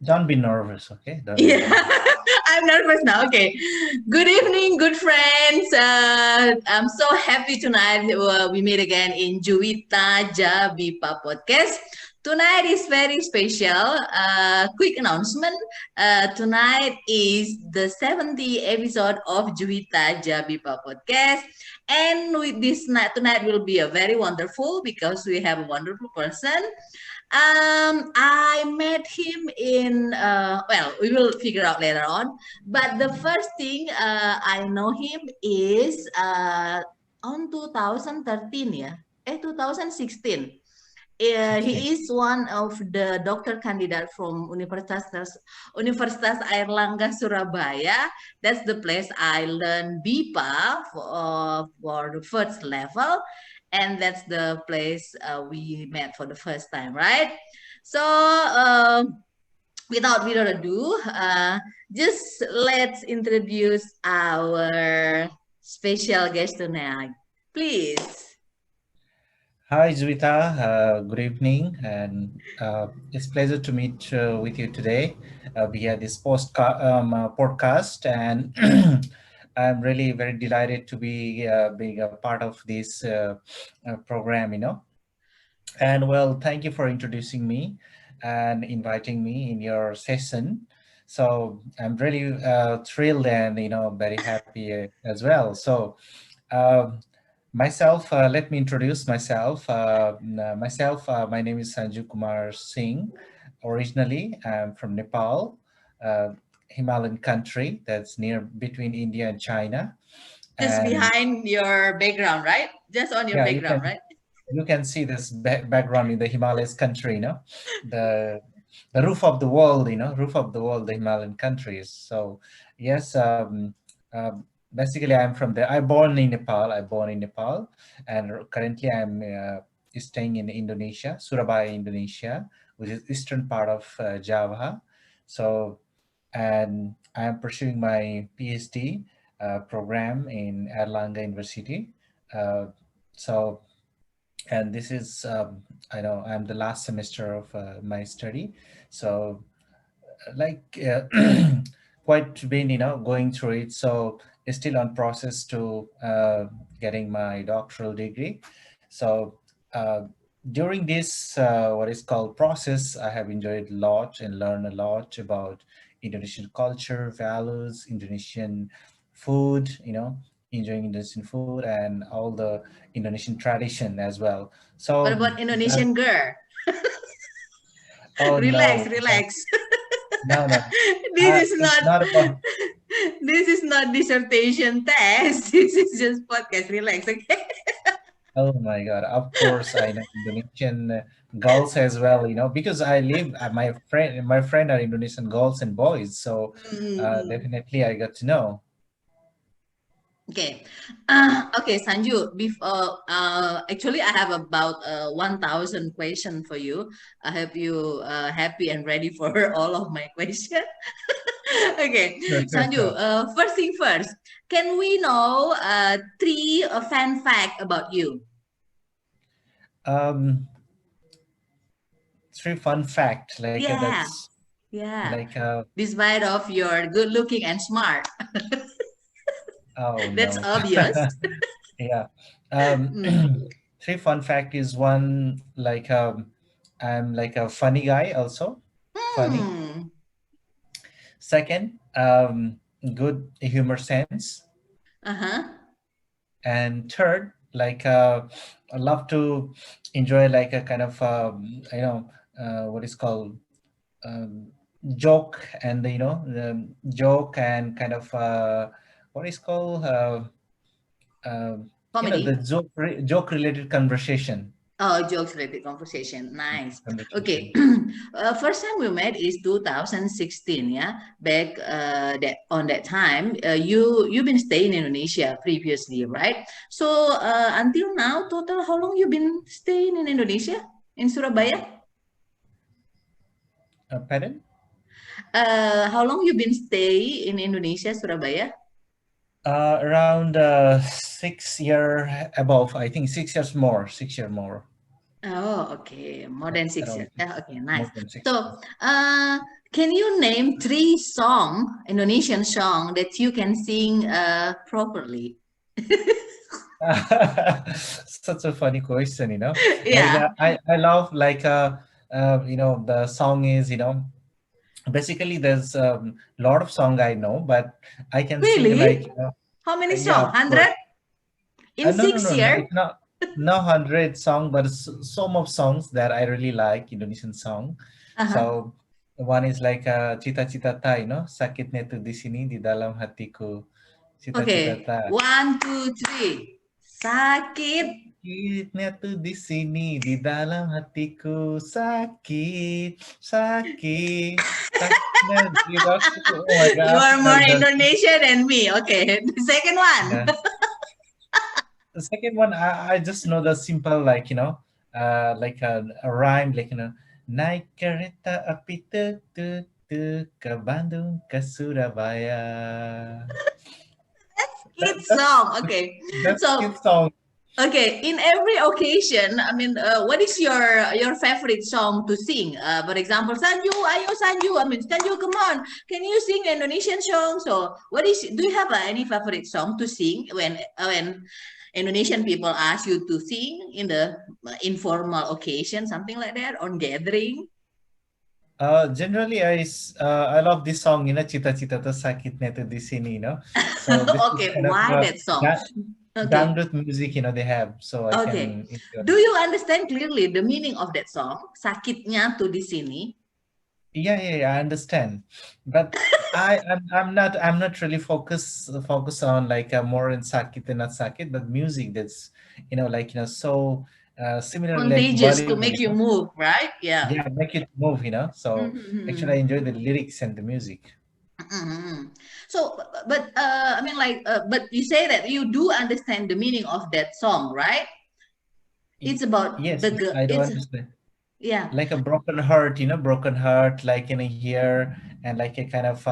Don't be nervous, okay? Don't be Yeah, nervous. I'm nervous now. Okay. Good evening, good friends. I'm so happy tonight we meet again in Juwita Jabipa podcast. Tonight is very special. Quick announcement. Tonight is the 70th episode of Juwita Jabipa podcast. And with this night, tonight will be a very wonderful because we have a wonderful person. I met him in, well, we will figure out later on. But the first thing I know him is on 2013, yeah, 2016. He 16. is one of the doctor candidate from Universitas Airlangga Surabaya. That's the place I learned BIPA for the first level, and that's the place we met for the first time, right? So without further ado, just let's introduce our special guest tonight, please. Hi, Zvita. Good evening, and it's pleasure to meet with you today via this podcast. And I'm really very delighted to be being a part of this program. And well, thank you for introducing me and inviting me in your session. So I'm really thrilled and very happy as well. So. Um Myself, let me introduce myself. My name is Sanju Kumar Singh. Originally, I'm from Nepal, uh, Himalayan country that's near between India and China. Just And behind your background, right? Just on your yeah, background, right? you can see this background in the Himalayas country. The the roof of the world. Roof of the world, the Himalayan countries. So yes, basically I'm from there. I born in Nepal. And currently I'm staying in Indonesia, Surabaya, Indonesia, which is eastern part of Java. So, and I am pursuing my PhD program in Erlangen University. Uh, so, and this is I know I'm the last semester of my study. So like quite been going through it, so still on process to getting my doctoral degree. So uh, during this what is called process, I have enjoyed a lot and learned a lot about Indonesian culture, values, Indonesian food, enjoying Indonesian food and all the Indonesian tradition as well. What So about Indonesian girl? oh Relax, no, relax. no, This is it's not not about. this is not dissertation test. This is just podcast. Relax, okay? Oh my God. Of course, I know Indonesian girls as well, because I live, my friend are Indonesian girls and boys. So Mm. definitely I got to know. Okay. Okay, Sanju, before actually I have about 1,000 question for you. I hope you happy and ready for all of my question. Okay, Sure, sure, Sanju, sure. first thing first, can we know three fun fact about you? Um, Three fun fact, like Yeah, that's yeah. like, Despite of your good looking and smart, oh that's no. obvious. Yeah. Um, Mm. Three fun fact is one, like, I'm like a funny guy also, funny. Hmm. Second, good humor sense. Uh-huh. And third, like, I love to enjoy like a kind of what is called um, joke, and joke and kind of what is called the Comedy. joke related conversation. Oh, jokes related conversation. Nice. Okay. Conversation. First time we met is 2016, yeah. Back that on that time, you've been staying in Indonesia previously, right? So until now, total how long you been staying in Indonesia in Surabaya? Pardon? How long you been stay in Indonesia, Surabaya? Around 6 year above, I think 6 years more, 6 year more. Oh, okay, more than six Around years. Yeah, okay, nice. more than six So, years. Can you name three Indonesian song that you can sing properly? Such a funny question, Like Yeah, I love like the song is basically there's a lot of song I know, but I can sing like really? How many yeah, songs? of course. 100 in No, no, six no, no. years? It's not 100 song, but some of songs that I really like Indonesian song. Uh-huh. So one is like cita-cita ta, sakitnya tuh di sini di dalam hatiku. Cita-cita Okay, ta. one, two, three. Sakit. Sakitnya tuh di sini di dalam hatiku sakit, sakit, sakitnya di waktu. Oh my You God, are more the Indonesian than me. Okay, the second one. yeah. The second one, I just know the simple, like, like a rhyme, like, naik kereta api tuk tuk tuk ke Bandung ke Surabaya. Kid That's song. Okay, that's so kid song. okay, in every occasion, I mean, what is your favorite song to sing? For example, Sanju, ayo Sanju. I mean, Sanju, come on. Can you sing Indonesian songs? So, what is? Do you have any favorite song to sing when Indonesian people ask you to sing in the informal occasion, something like that, on gathering? Generally, I love this song, cita-cita tuh sakitnya tuh di sini, So this is Okay, kind of why that song? Okay, dangdut music, they have, so I okay. can enjoy. Do you understand clearly the meaning of that song? Sakitnya tuh di sini. Yeah, yeah, yeah, I understand, but I'm not really focus on like more in Sakit and not Sakit, but music that's like so similar like Contagious to Bollywood, make you move, right? Yeah. yeah, make it move, So actually, I Mhm. enjoy the lyrics and the music. Mhm. So, I mean, like, but you say that you do understand the meaning of that song, right? It's about Yes, the yes, girl. I do It's understand. yeah. Like a broken heart, broken heart, like in a here, and like a kind of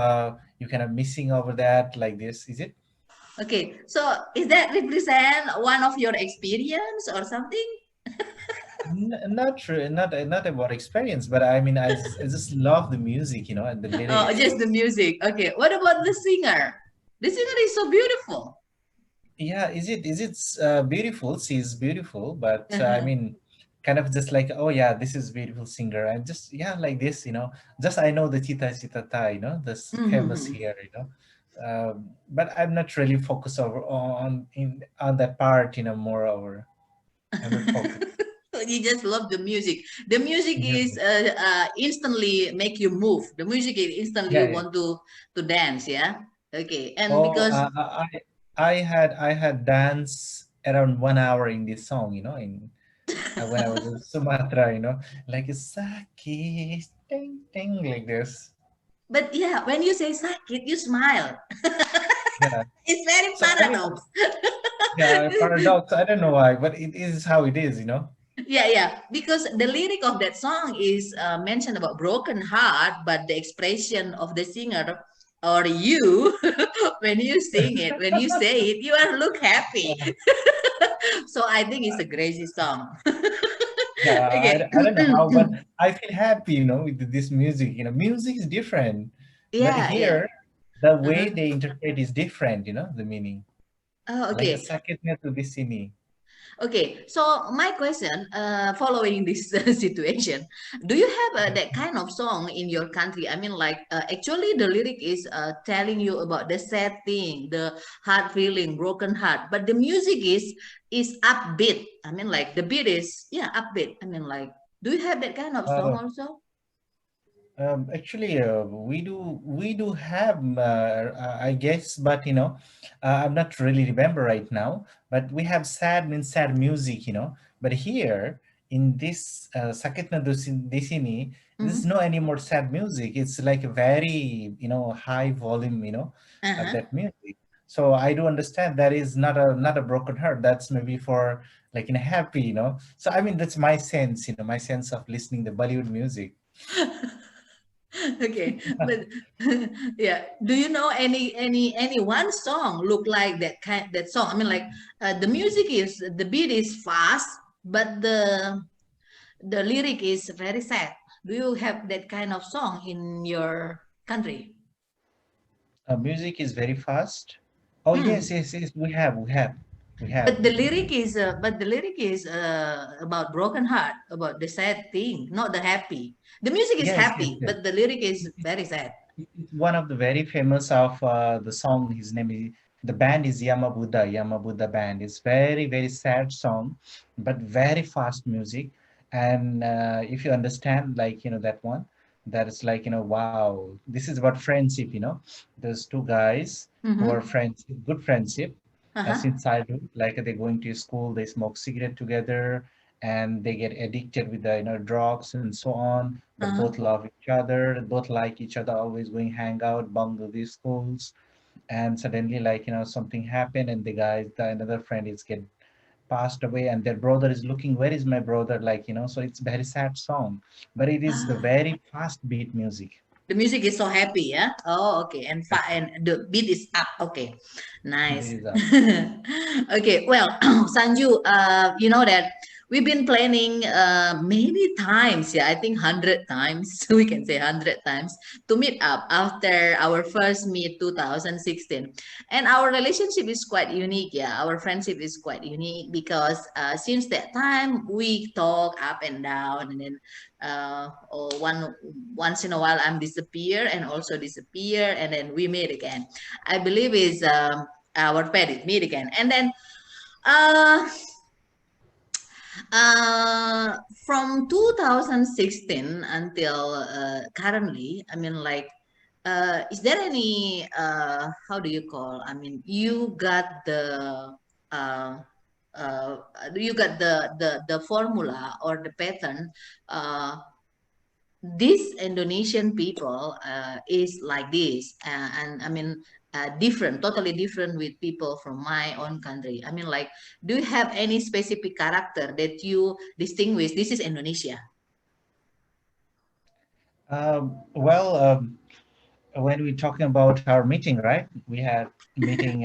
you kind of missing over that, like this, is it? Okay. So, is that represent one of your experience or something? Not true, not about experience, but I mean, I just love the music, and the Oh, lyrics. just the music. Okay. What about the singer? The singer is so beautiful. Yeah, is it beautiful? She's beautiful, but I Uh-huh. mean, kind of just like, oh yeah, this is beautiful singer. I'm just, yeah, like this, Just I know the Chita Chita Ta, that's famous Mhm. here, But I'm not really focused over on that part, moreover. I'm not focused. You just love the music. The music Yeah, is instantly make you move. The music is instantly yeah, you yeah. want to dance. Yeah. Okay. And Oh, because I had dance around 1 hour in this song, in when I was in Sumatra, like a saki, ding, ding, like this. but yeah, when you say sakit, you smile. Yeah. It's very So I mean, paradox. yeah, paradox. I don't know why, but it is how it is. Yeah, yeah. Because the lyric of that song is mentioned about broken heart, but the expression of the singer or you when you sing it, when you say it, you are look happy. So I think it's a crazy song. Yeah, Okay. I don't know how, but I feel happy, with this music. Music is different, but Yeah, yeah. here the way Uh-huh. they interpret is different. The meaning, Oh, like a okay. sakitnya to di sini. Okay. So my question, following this situation, do you have that kind of song in your country? I mean, like actually the lyric is telling you about the sad thing, the heart feeling, broken heart, but the music is upbeat. I mean, like the beat is yeah upbeat. I mean, like, do you have that kind of song Uh, also? Actually, we do have, I guess, but I'm not really remember right now. But we have sad means sad music, But here in this Sakit Na Di Sini, there's Mm-hmm. no any more sad music. It's like a very high volume, of Uh-huh. that music. So I do understand that is not a broken heart. That's maybe for like in a happy, So I mean that's my sense, my sense of listening the Bollywood music. Okay, but yeah, do you know any one song look like that song? I mean, like the music is the beat is fast, but the lyric is very sad. Do you have that kind of song in your country? Music is very fast. Oh Hmm. yes, yes, yes. We have. But the lyric is about broken heart, about the sad thing, not the happy. The music is Yes, yes, happy, yes. but the lyric is very sad. It's one of the very famous of the song. His name is the band is Yamabuddha. Yamabuddha band. It's very very sad song, but very fast music. And if you understand, like that one, that is like wow. This is about friendship. There's two guys who are Mm-hmm. friends, good friendship Uh-huh. since childhood. Like they're going to school, they smoke cigarette together, and they get addicted with the drugs and so on, but both Uh-huh. love each other, both like each other, always going hang out, bunk to these schools. And suddenly, like something happened, and another friend is get passed away, and their brother is looking, where is my brother, like so it's very sad song, but it is the Ah, very fast beat music. the music is so happy, yeah. Oh, okay. And the beat is up. Okay, It nice. is up. Okay, well, Sanju, you know that we've been planning many times. Yeah, I think 100 times. We can say 100 times to meet up after our first meet 2016, and our relationship is quite unique. Yeah, our friendship is quite unique because since that time we talk up and down, and then once in a while I'm disappear and also disappear, and then we meet again. I believe is our pet meet again, and then uh, uh, from 2016 until currently, I mean, like, is there any how do you call? I mean, uh, uh, you got the formula or the pattern. Uh, these Indonesian people is like this, and I mean, different, totally different with people from my own country. I mean, like, do you have any specific character that you distinguish? This is Indonesia. Well, when we're talking about our meeting, right? We had meeting.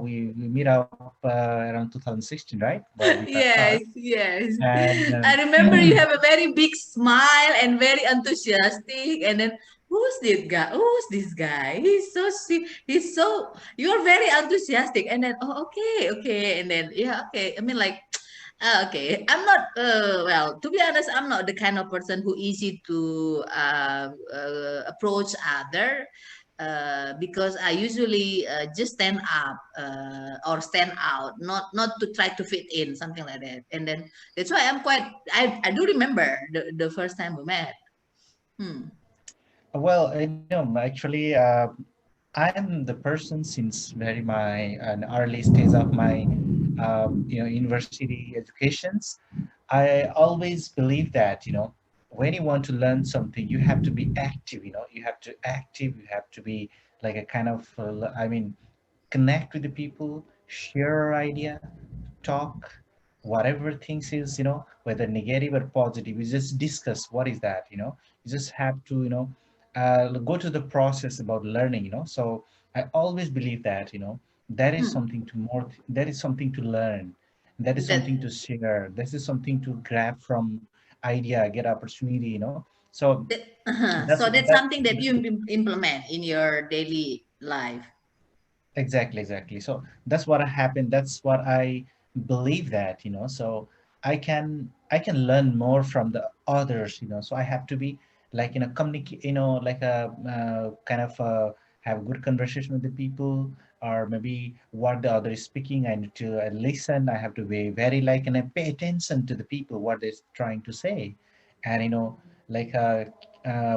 We meet up around 2016, right? While we got Yes, part, yes. and I remember you have a very big smile and very enthusiastic. And then who's this guy? Who's this guy? He's so you're very enthusiastic. And then oh okay, okay. And then yeah, okay. I mean like okay. I'm not well, to be honest, I'm not the kind of person who easy to approach other because I usually just stand up or stand out, not to try to fit in, something like that. And then that's why I'm quite. I do remember the first time we met. Hmm. well, actually, I am the person since very my an early stage of my university educations. I always believe that when you want to learn something, you have to be active. You have to active. You have to be like a kind of I mean, connect with the people, share idea, talk, whatever things is, whether negative or positive, we just discuss what is that, you just have to, go to the process about learning, so I always believe that, that is Hmm. something to more, that is something to learn, that is That, something to share, this is something to grab from idea, get opportunity, so that so that's that's something that you implement in your daily life. exactly. So that's what happened. That's what I believe that, so I can learn more from the others, so I have to be like, communicate, like a kind of have good conversation with the people, or maybe what the other is speaking. I need to listen. I have to be very like, and I pay attention to the people, what they're trying to say. And, like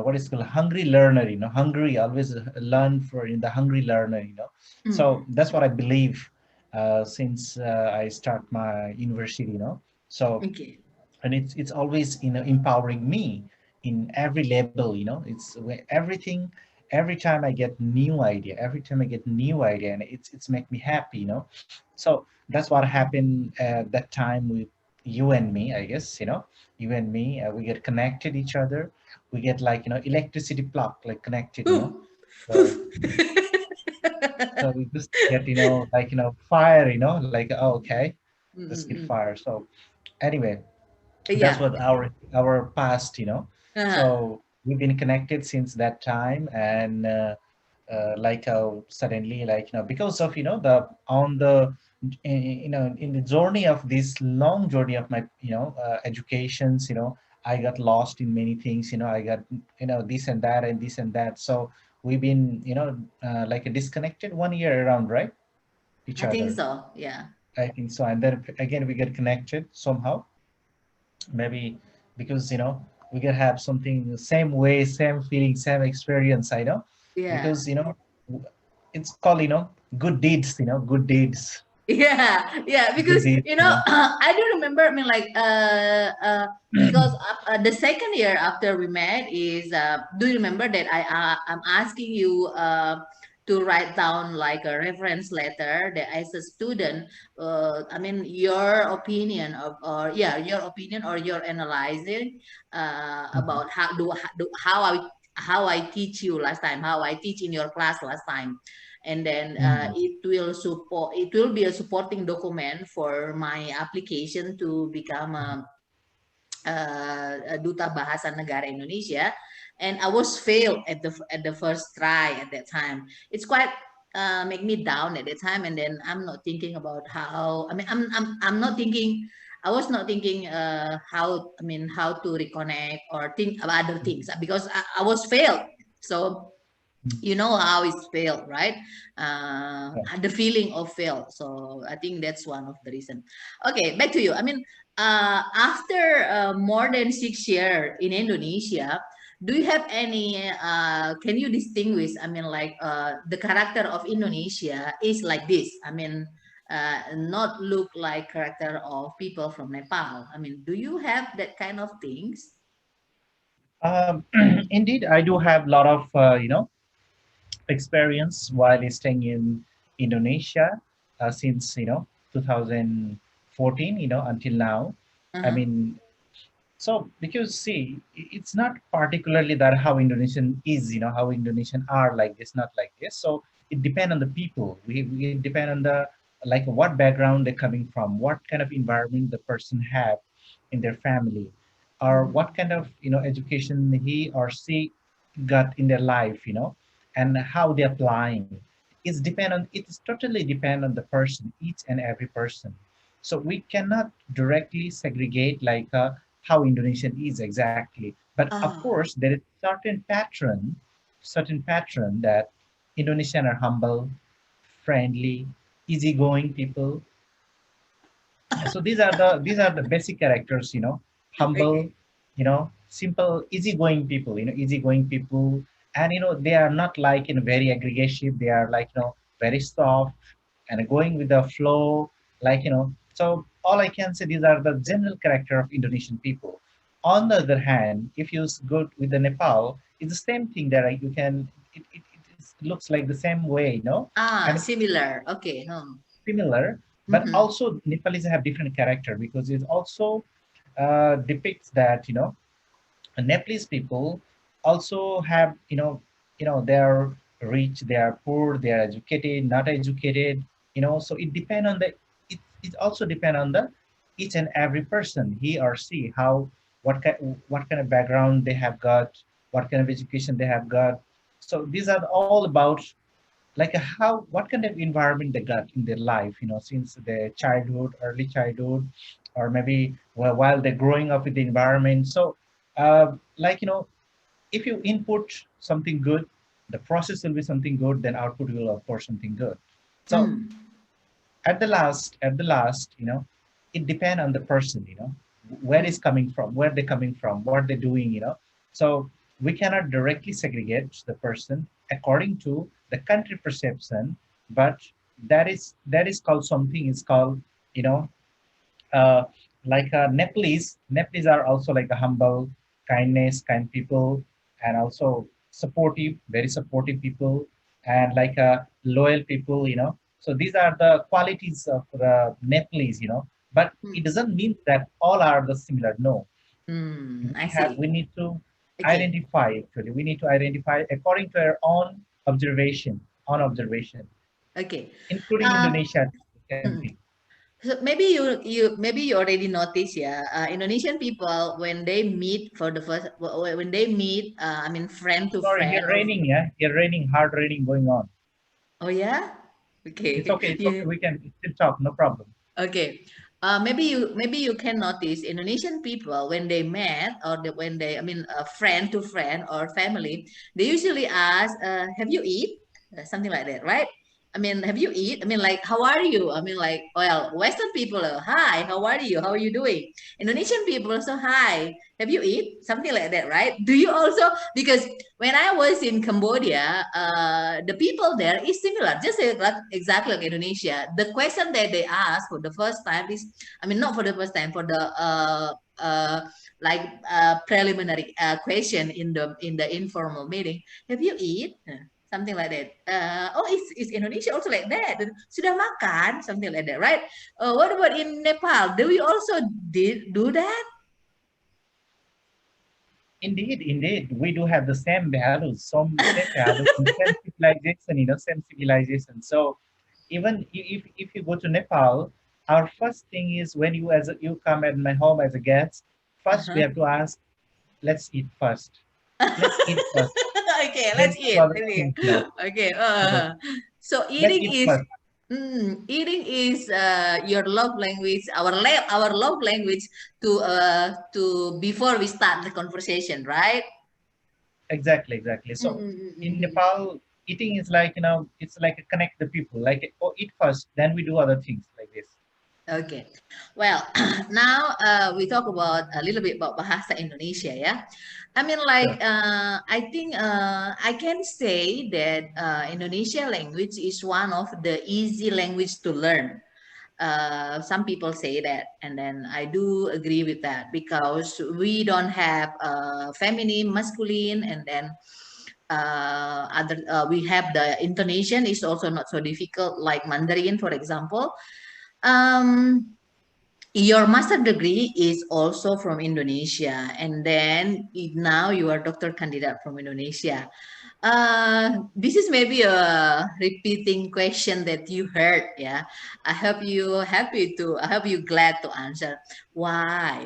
what is called hungry learner, hungry, always learn for in the hungry learner, so Hmm. that's what I believe since I start my university, So, Okay. and it's always empowering me in every level, It's everything. Every time I get new idea, every time I get new idea, and it's make me happy, So that's what happened at that time with you and me, I guess, you and me, we get connected each other. We get like electricity plug like connected, So we just get, like, fire, like, oh, okay, just get Mm-mm-mm. fire. So anyway, That's Yeah. what our past, Uh-huh. so we've been connected since that time. And like suddenly, like because of the on the in the journey of this long journey of my educations, I got lost in many things. I got this and that and this and that. So we've been like disconnected 1 year around, right, each I think other. so. Yeah. I think so. And then again we get connected somehow, maybe because we can have something same way, same feeling, same experience. I know, Yeah. because w- it's called good deeds. Good deeds, Yeah, yeah, good because deeds. I do remember. I mean, like, because the second year after we met is, do you remember that I'm asking you to write down like a reference letter that as a student, I mean, your opinion of, or yeah, your opinion or your analyzing Mhm, about how I teach you last time, how I teach in your class last time, and then mhm, it will be a supporting document for my application to become a duta bahasa negara Indonesia. And I was failed at the first try at that time. It's quite make me down at that time, and then I'm not thinking about how, I mean, I'm not thinking, I was not thinking how, I mean, how to reconnect or think about other things because I was failed. So mhm. you know how it's failed, right? Yeah. The feeling of fail. So I think that's one of the reason. Okay, back to you. I mean, after more than 6 years in Indonesia, do you have any can you distinguish, I mean, like, the character of Indonesia is like this, I mean, not look like character of people from Nepal? I mean, do you have that kind of things? Um, Indeed, I do have a lot of experience while staying in Indonesia since 2014 until now. I Uh-huh. mean, so because see, it's not particularly that how Indonesian is, how Indonesian are like this, not like this. So it depend on the people. We depend on the like what background they're coming from, what kind of environment the person have in their family, or Mm. what kind of education he or she got in their life, and how they're applying. It's totally depend on the person, each and every person. So we cannot directly segregate like how Indonesian is exactly. But of Ah. course, there is certain pattern that Indonesian are humble, friendly, easygoing people. So these are the basic characters, humble, Okay. simple, easygoing people, easygoing people. And they are not like in very aggressive, they are like very soft and going with the flow, like so all I can say, these are the general character of Indonesian people. On the other hand, if you go with the Nepal, it's the same thing that it looks like the same way, I Ah, mean, similar. Okay. similar, but Mm-hmm. also Nepalese have different character because it also depicts that Nepalese people also have they are rich, they are poor, they are educated, not educated, so it depend on it also depend on the each and every person, he or she, how what kind of background they have got, what kind of education they have got. So these are all about like how what kind of environment they got in their life, since their childhood, early childhood, or maybe while they're growing up with the environment. So like if you input something good, the process will be something good, then output will of course something good. So Mm. at the last, it depends on the person, where Mm. is coming from, where they're coming from, what they're doing, so we cannot directly segregate the person according to the country perception. But that is called something, is called you know uh, like Nepalese are also like a humble, kind people, and also supportive, very supportive people, and like loyal people. So these are the qualities of the Nepalese. But it Mm. doesn't mean that all are the similar. No, Mm. I we see. need to Okay. identify. Actually, we need to identify according to our own observation, Okay. including Uh, Indonesia. Same thing. mm. So maybe you already noticed, yeah. Indonesian people when they meet for the first when they meet, I mean friend to Sorry, friend here or raining, yeah? Here raining, hard raining going on. oh yeah, It's okay, okay, it's okay. yeah. We can still talk, no problem. Okay. Maybe you can notice Indonesian people when they met or when they I mean friend to friend or family, they usually ask, "Have you eat?" Something like that, right? I mean, have you eat? I mean, like, how are you? I mean, like, well, Western people, hi, how are you? How are you doing? Indonesian people also, hi, have you eat? Something like that, right? Do you also because when I was in Cambodia, the people there is similar, just like exactly like Indonesia. The question that they ask for the first time is, I mean, not for the first time, for the like preliminary question in the informal meeting. Have you eat? Something like that. Oh, is Indonesia also like that? Sudah makan? Something like that, right? What about in Nepal? Do we also do that? Indeed, indeed, we do have the same values, and same civilization, same civilization. So even if you go to Nepal, our first thing is when you come at my home as a guest, first we Uh-huh. have to ask, let's eat first. Let's eat first. Okay, Then let's do eat. other things. Okay. So So let's eating eat is first. eating is your love language, our love language to before we start the conversation, right? Exactly, exactly. Mm, So mm, mm, in mm, Nepal, eating is like, it's like a connect the people. Like, oh, eat first, then we do other things like this. Okay. Well, now we talk about a little bit about Bahasa Indonesia, yeah. I mean, like, Sure. I think I can say that Indonesia language is one of the easy language to learn. Some people say that, and then I do agree with that because we don't have feminine, masculine, and then other we have the intonation is also not so difficult like Mandarin, for example. Um, your master degree is also from Indonesia, and then now you are doctor candidate from Indonesia. This is maybe a repeating question that you heard. Yeah, I hope you happy to. I hope you glad to answer. Why?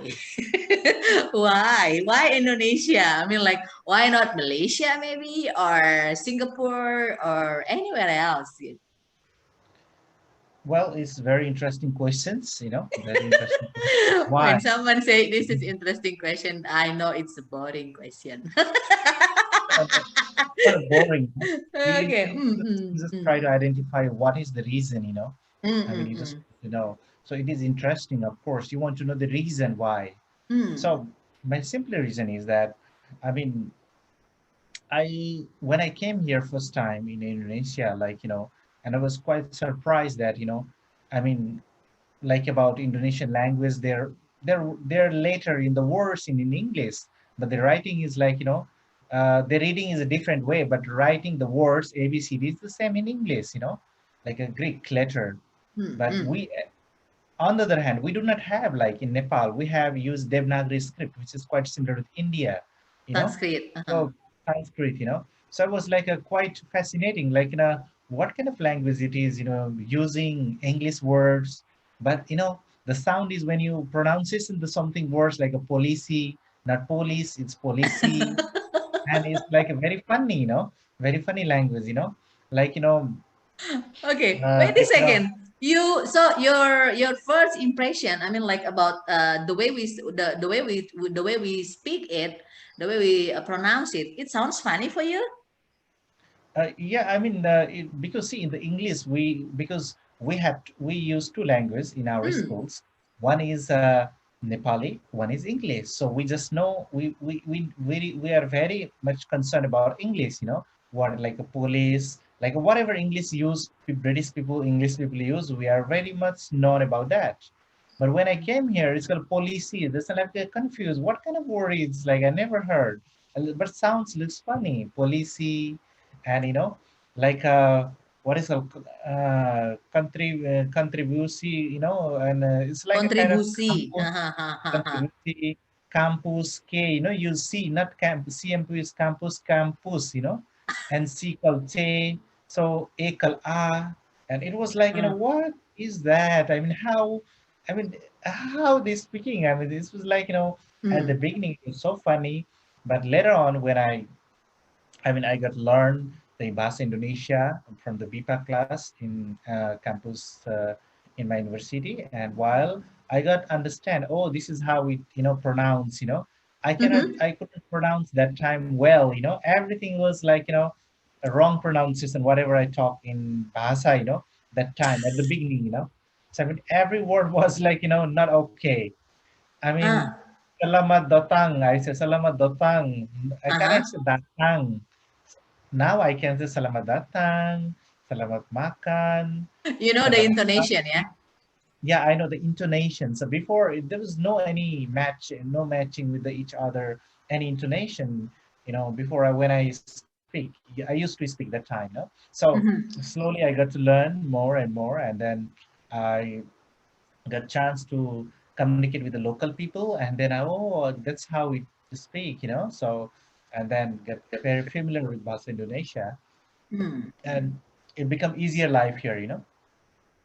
Why? Why Indonesia? I mean, like, why not Malaysia maybe or Singapore or anywhere else? Well, it's very interesting questions, very interesting questions. When Why? someone say this is interesting question, I know it's a boring question. No, no, not boring. You, Okay. you Mm, just, mm, you just mm, try to identify what is the reason. mm, I mean, mm, you just mm, know. So it is interesting, of course. You want to know the reason why. mm, So my simple reason is that, I mean, when I came here first time in Indonesia, like, and I was quite surprised that, I mean, like about Indonesian language, they're later in the words in English, but the writing is like, the reading is a different way, but writing the words ABCD is the same in English, like a Greek letter. mm, But mm. on the other hand, we do not have, like in Nepal, we have used Devanagari script, which is quite similar with India, you know. Sanskrit. So Sanskrit. So it was like a quite fascinating, like, what kind of language it is, using English words, but the sound is when you pronounce it in the something words like a policy, not police, it's policy, and it's like a very funny language, like Okay, wait a like second. You so your first impression. I mean, like about the way the way we speak it, the way we pronounce it. It sounds funny for you. Yeah, I mean, because see, in the English, because we use two languages in our Mm. schools. One is Nepali, one is English. So we just know we are very much concerned about English. What like a police, like whatever English use, British people, English people use, we are very much known about that. But when I came here, it's called policy. This like confused. What kind of word is like I never heard, but sounds looks funny. Policy, and like what is a contribution, and it's like a kind of Kontribusi. Ha, campus ha, ha, ha, ha. contribution, campus k, you see, not campus, cmp is campus, and c called t, so a called a, and it was like, Uh, what is that? I mean, how? I mean, how they speaking? I mean, this was like, at the Mm. beginning it was so funny, but later on when I got learn the Bahasa Indonesia from the BIPA class in campus in my university, and while I got understand, oh, this is how we pronounce. Mm-hmm. I couldn't pronounce that time well. Everything was like a wrong pronunciation. Whatever I talk in Bahasa, that time at the beginning. So I mean, every word was like not okay. I mean, Ah, selamat datang. I say selamat datang. I uh-huh. cannot say datang. Now I can say selamat datang, selamat makan, You know the selamat intonation, yeah? pagi. Yeah, I know the intonation. So before there was no any match, no matching with each other, any intonation. Before when I speak, I used to speak that time. No, so Mm-hmm. slowly I got to learn more and more, and then I got chance to communicate with the local people, and then that's how we speak. So and then get very familiar with Bahasa Indonesia, Mm. and it become easier life here.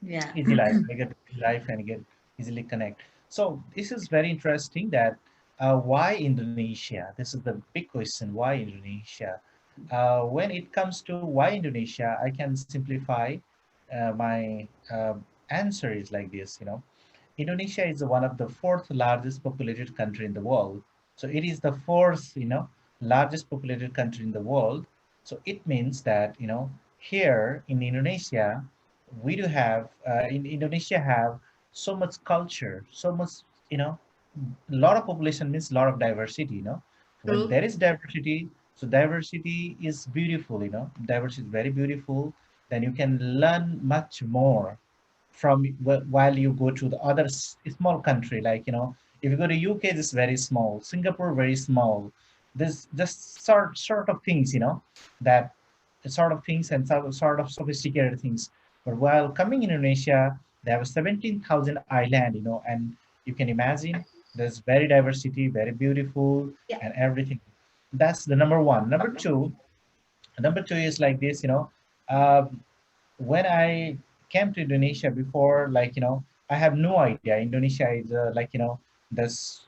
Yeah. Easy life, they get easy life and get easily connect. So this is very interesting that why Indonesia? This is the big question. Why Indonesia? When it comes to why Indonesia, I can simplify my answer is like this. Indonesia is one of the fourth largest populated country in the world. So it is the fourth, largest populated country in the world. So it means that, here in Indonesia, we do have, in Indonesia have so much culture, so much, a lot of population means a lot of diversity. When True. there is diversity, so diversity is beautiful. Diversity is very beautiful. Then you can learn much more from while you go to the other small country, like if you go to UK, it's very small. Singapore, very small. There's just sort of things, that sort of things and sort of sophisticated things. But while coming in Indonesia, they have 17,000 island, and you can imagine there's very diversity, very beautiful, Yeah. and everything. That's the number one. Number two is like this, um, when I came to Indonesia before, like, I have no idea. Indonesia is like, this,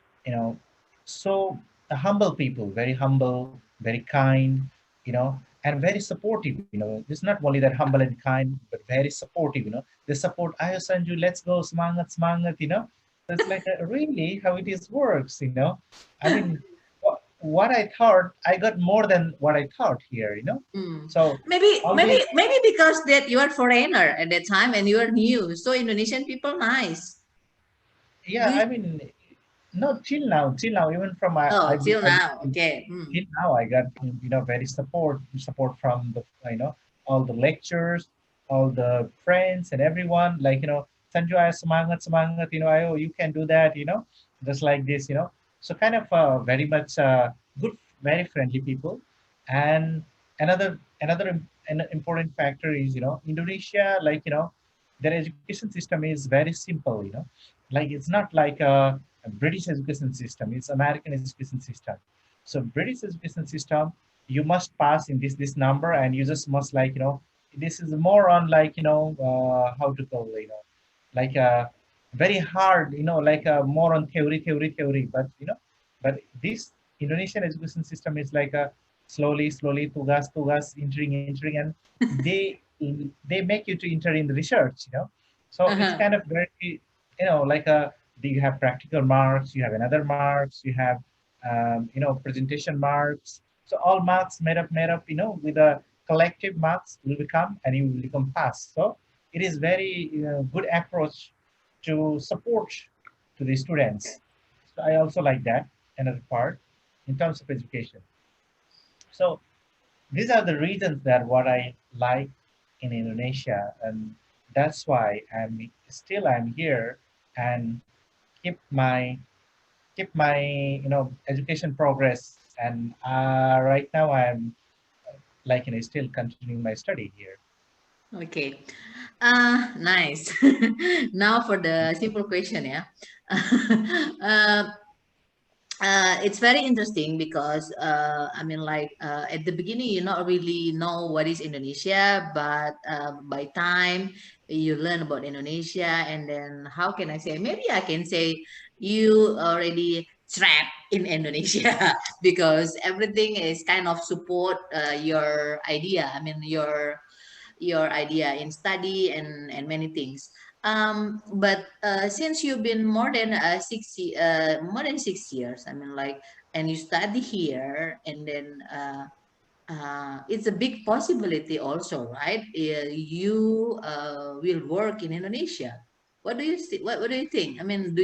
so humble people, very humble, very kind, and very supportive. It's not only that humble and kind, but very supportive. They support, ayo Sanju, let's go, semangat, semangat. That's like really how it is works. I mean, what I thought, I got more than what I thought here. Mm. So Maybe, always. maybe, maybe because that you are foreigner at that time and you are new. So Indonesian people nice. Do Yeah, you, I mean, no, till now, even from oh, till now. Okay. Mm. till now, I got very support from the all the lectures, all the friends and everyone. Like Sanju, ay, semangat, semangat. Ayo, you can do that. Just like this. So kind of very much good, very friendly people. And an important factor is Indonesia, like their education system is very simple. Like it's not like a British education system. It's American education system. So British education system, you must pass in this number, and you just must like this is more on like how to call like very hard like more on theory. But this Indonesian education system is like a slowly tugas entering, and they they make you to enter in the research. So it's Uh-huh. kind of very like you have practical marks, you have another marks, you have presentation marks. So all marks made up with a collective marks will become, and you will become pass. So it is very good approach to support to the students. So I also like that another part in terms of education. So these are the reasons that what I like in Indonesia, and that's why I'm here and keep my keep my education progress. And right now I'm like still continuing my study here. Okay. Nice. Now for the simple question, yeah. uh, It's very interesting because I mean, like at the beginning, you not really know what is Indonesia, but by time you learn about Indonesia, and then how can I say? Maybe I can say you already trapped in Indonesia because everything is kind of support your idea. I mean, your idea in study and many things. But since you've been more than 6 years, I mean, like, and you study here, and then it's a big possibility also, right? You will work in Indonesia. What do you see? What do you think? I mean,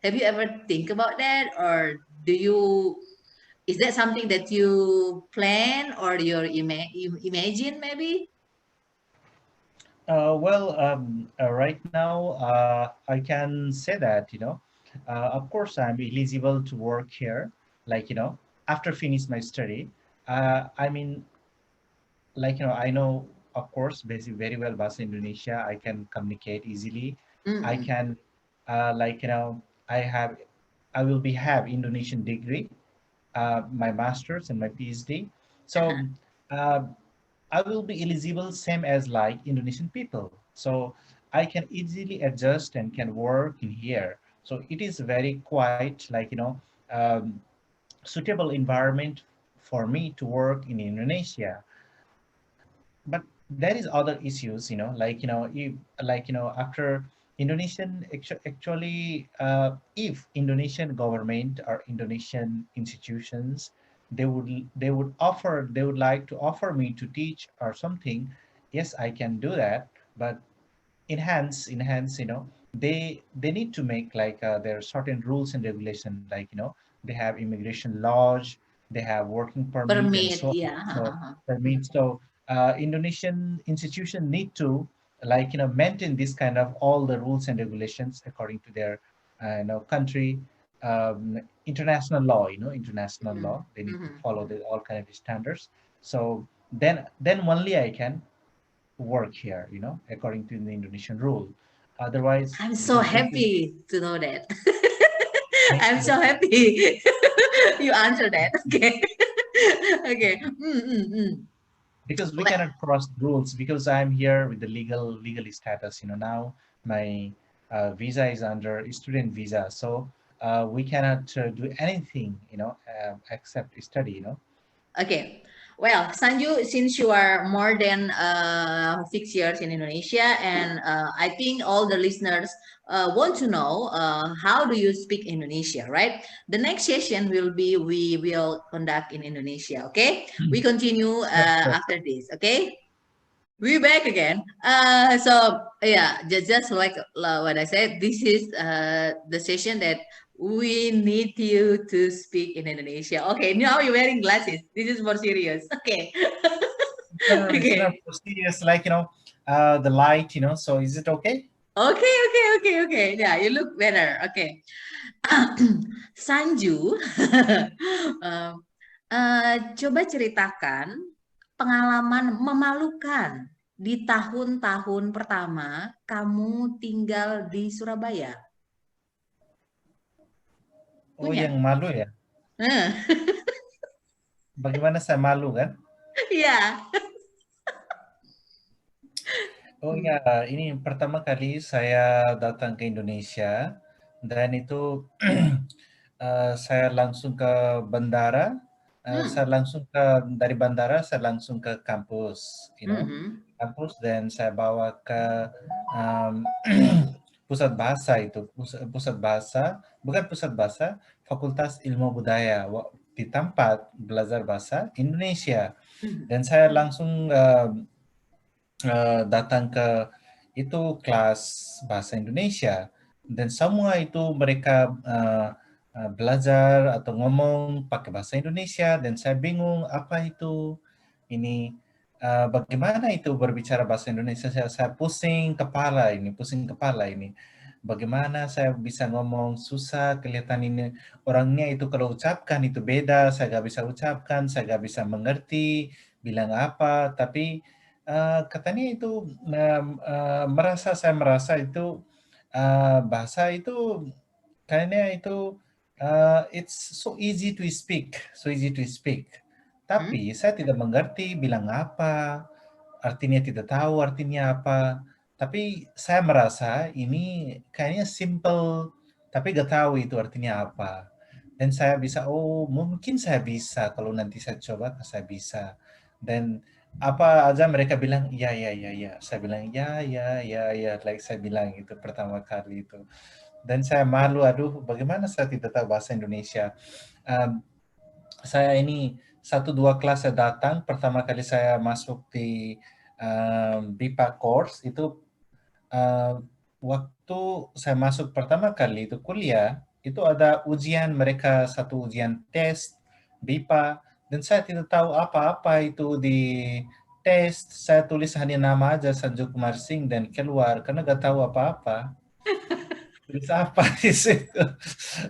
have you ever think about that, or do you? Is that something that you plan or you imagine maybe? Right now, I can say that, of course, I'm eligible to work here, like, after finish my study. I mean, like, I know, of course, basic very well Bahasa Indonesia. I can communicate easily. I Mm-mm. can, like, I have, I will be have Indonesian degree, my master's and my PhD. So, uh, I will be eligible same as like Indonesian people. So I can easily adjust and can work in here. So it is very quite like, um, suitable environment for me to work in Indonesia. But there is other issues, like, if, like, after actually, if Indonesian government or Indonesian institutions, they would like to offer me to teach or something. Yes, I can do that, but enhance, they need to make like, there are certain rules and regulation, like, they have immigration laws, they have working permit and Permit, so on. yeah. So permit, so Indonesian institution need to, like, maintain this kind of all the rules and regulations according to their country, international law, international Mm-hmm. law. They need to Mm-hmm. follow the all kind of standards. So then only I can work here, according to the Indonesian rule. Otherwise, I'm so because this is, happy to know that. thank I'm you, so happy you answer that. Okay. Okay. because we Well, cannot cross the rules because I'm here with the legal status. Now my visa is under student visa, so we cannot do anything, except study. okay. Well, Sanju, since you are more than 6 years in Indonesia, and I think all the listeners want to know how do you speak Indonesia, right? The next session we will conduct in Indonesia. Okay, we continue Sure, sure. after this. Okay. We back again. So yeah, just like what I said, this is the session that we need you to speak in Indonesia. Okay, now you're wearing glasses. This is more serious. Okay. No, no, no, it's not Okay. serious. Like, the light. So is it okay? Okay, okay, okay, okay. Yeah, you look better. Okay. Sanju, uh, coba ceritakan pengalaman memalukan di tahun-tahun pertama kamu tinggal di Surabaya. Oh, yang Punya? malu ya? Nah, Bagaimana saya malu kan? iya. Oh Hmm. ya, ini pertama kali saya datang ke Indonesia dan itu saya langsung ke bandara, Hmm. dari bandara saya langsung ke kampus, Mhm. kampus dan saya bawa ke um, pusat bahasa itu, pusat bahasa, bukan pusat bahasa, Fakultas Ilmu Budaya di tempat belajar bahasa Indonesia Mhm. dan saya langsung datang ke itu kelas bahasa Indonesia dan semua itu mereka belajar atau ngomong pakai bahasa Indonesia dan saya bingung apa itu ini, bagaimana itu berbicara bahasa Indonesia. Saya pusing kepala ini bagaimana saya bisa ngomong susah kelihatan ini orangnya itu kalau ucapkan itu beda, saya gak bisa ucapkan, saya gak bisa mengerti bilang apa, tapi katanya itu, saya merasa itu, bahasa itu kayaknya itu It's so easy to speak, so easy to speak. Hmm? Tapi saya tidak mengerti bilang apa, artinya tidak tahu artinya apa. Tapi saya merasa ini kayaknya simple, tapi gak tahu itu artinya apa. Dan saya bisa, oh mungkin saya bisa kalau nanti saya coba, saya bisa. Dan apa aja mereka bilang, ya ya ya ya. Saya bilang ya ya ya ya, like saya bilang itu pertama kali itu. Dan saya malu, aduh bagaimana saya tidak tahu bahasa Indonesia. Um, saya ini 1-2 kelas saya datang, pertama kali saya masuk di BIPA course itu waktu saya masuk pertama kali itu kuliah, itu ada ujian mereka, satu ujian tes BIPA, dan saya tidak tahu apa-apa itu di tes, saya tulis hanya nama aja Sanju Kumar Singh dan keluar karena gak tahu apa-apa. Tulis apa di situ?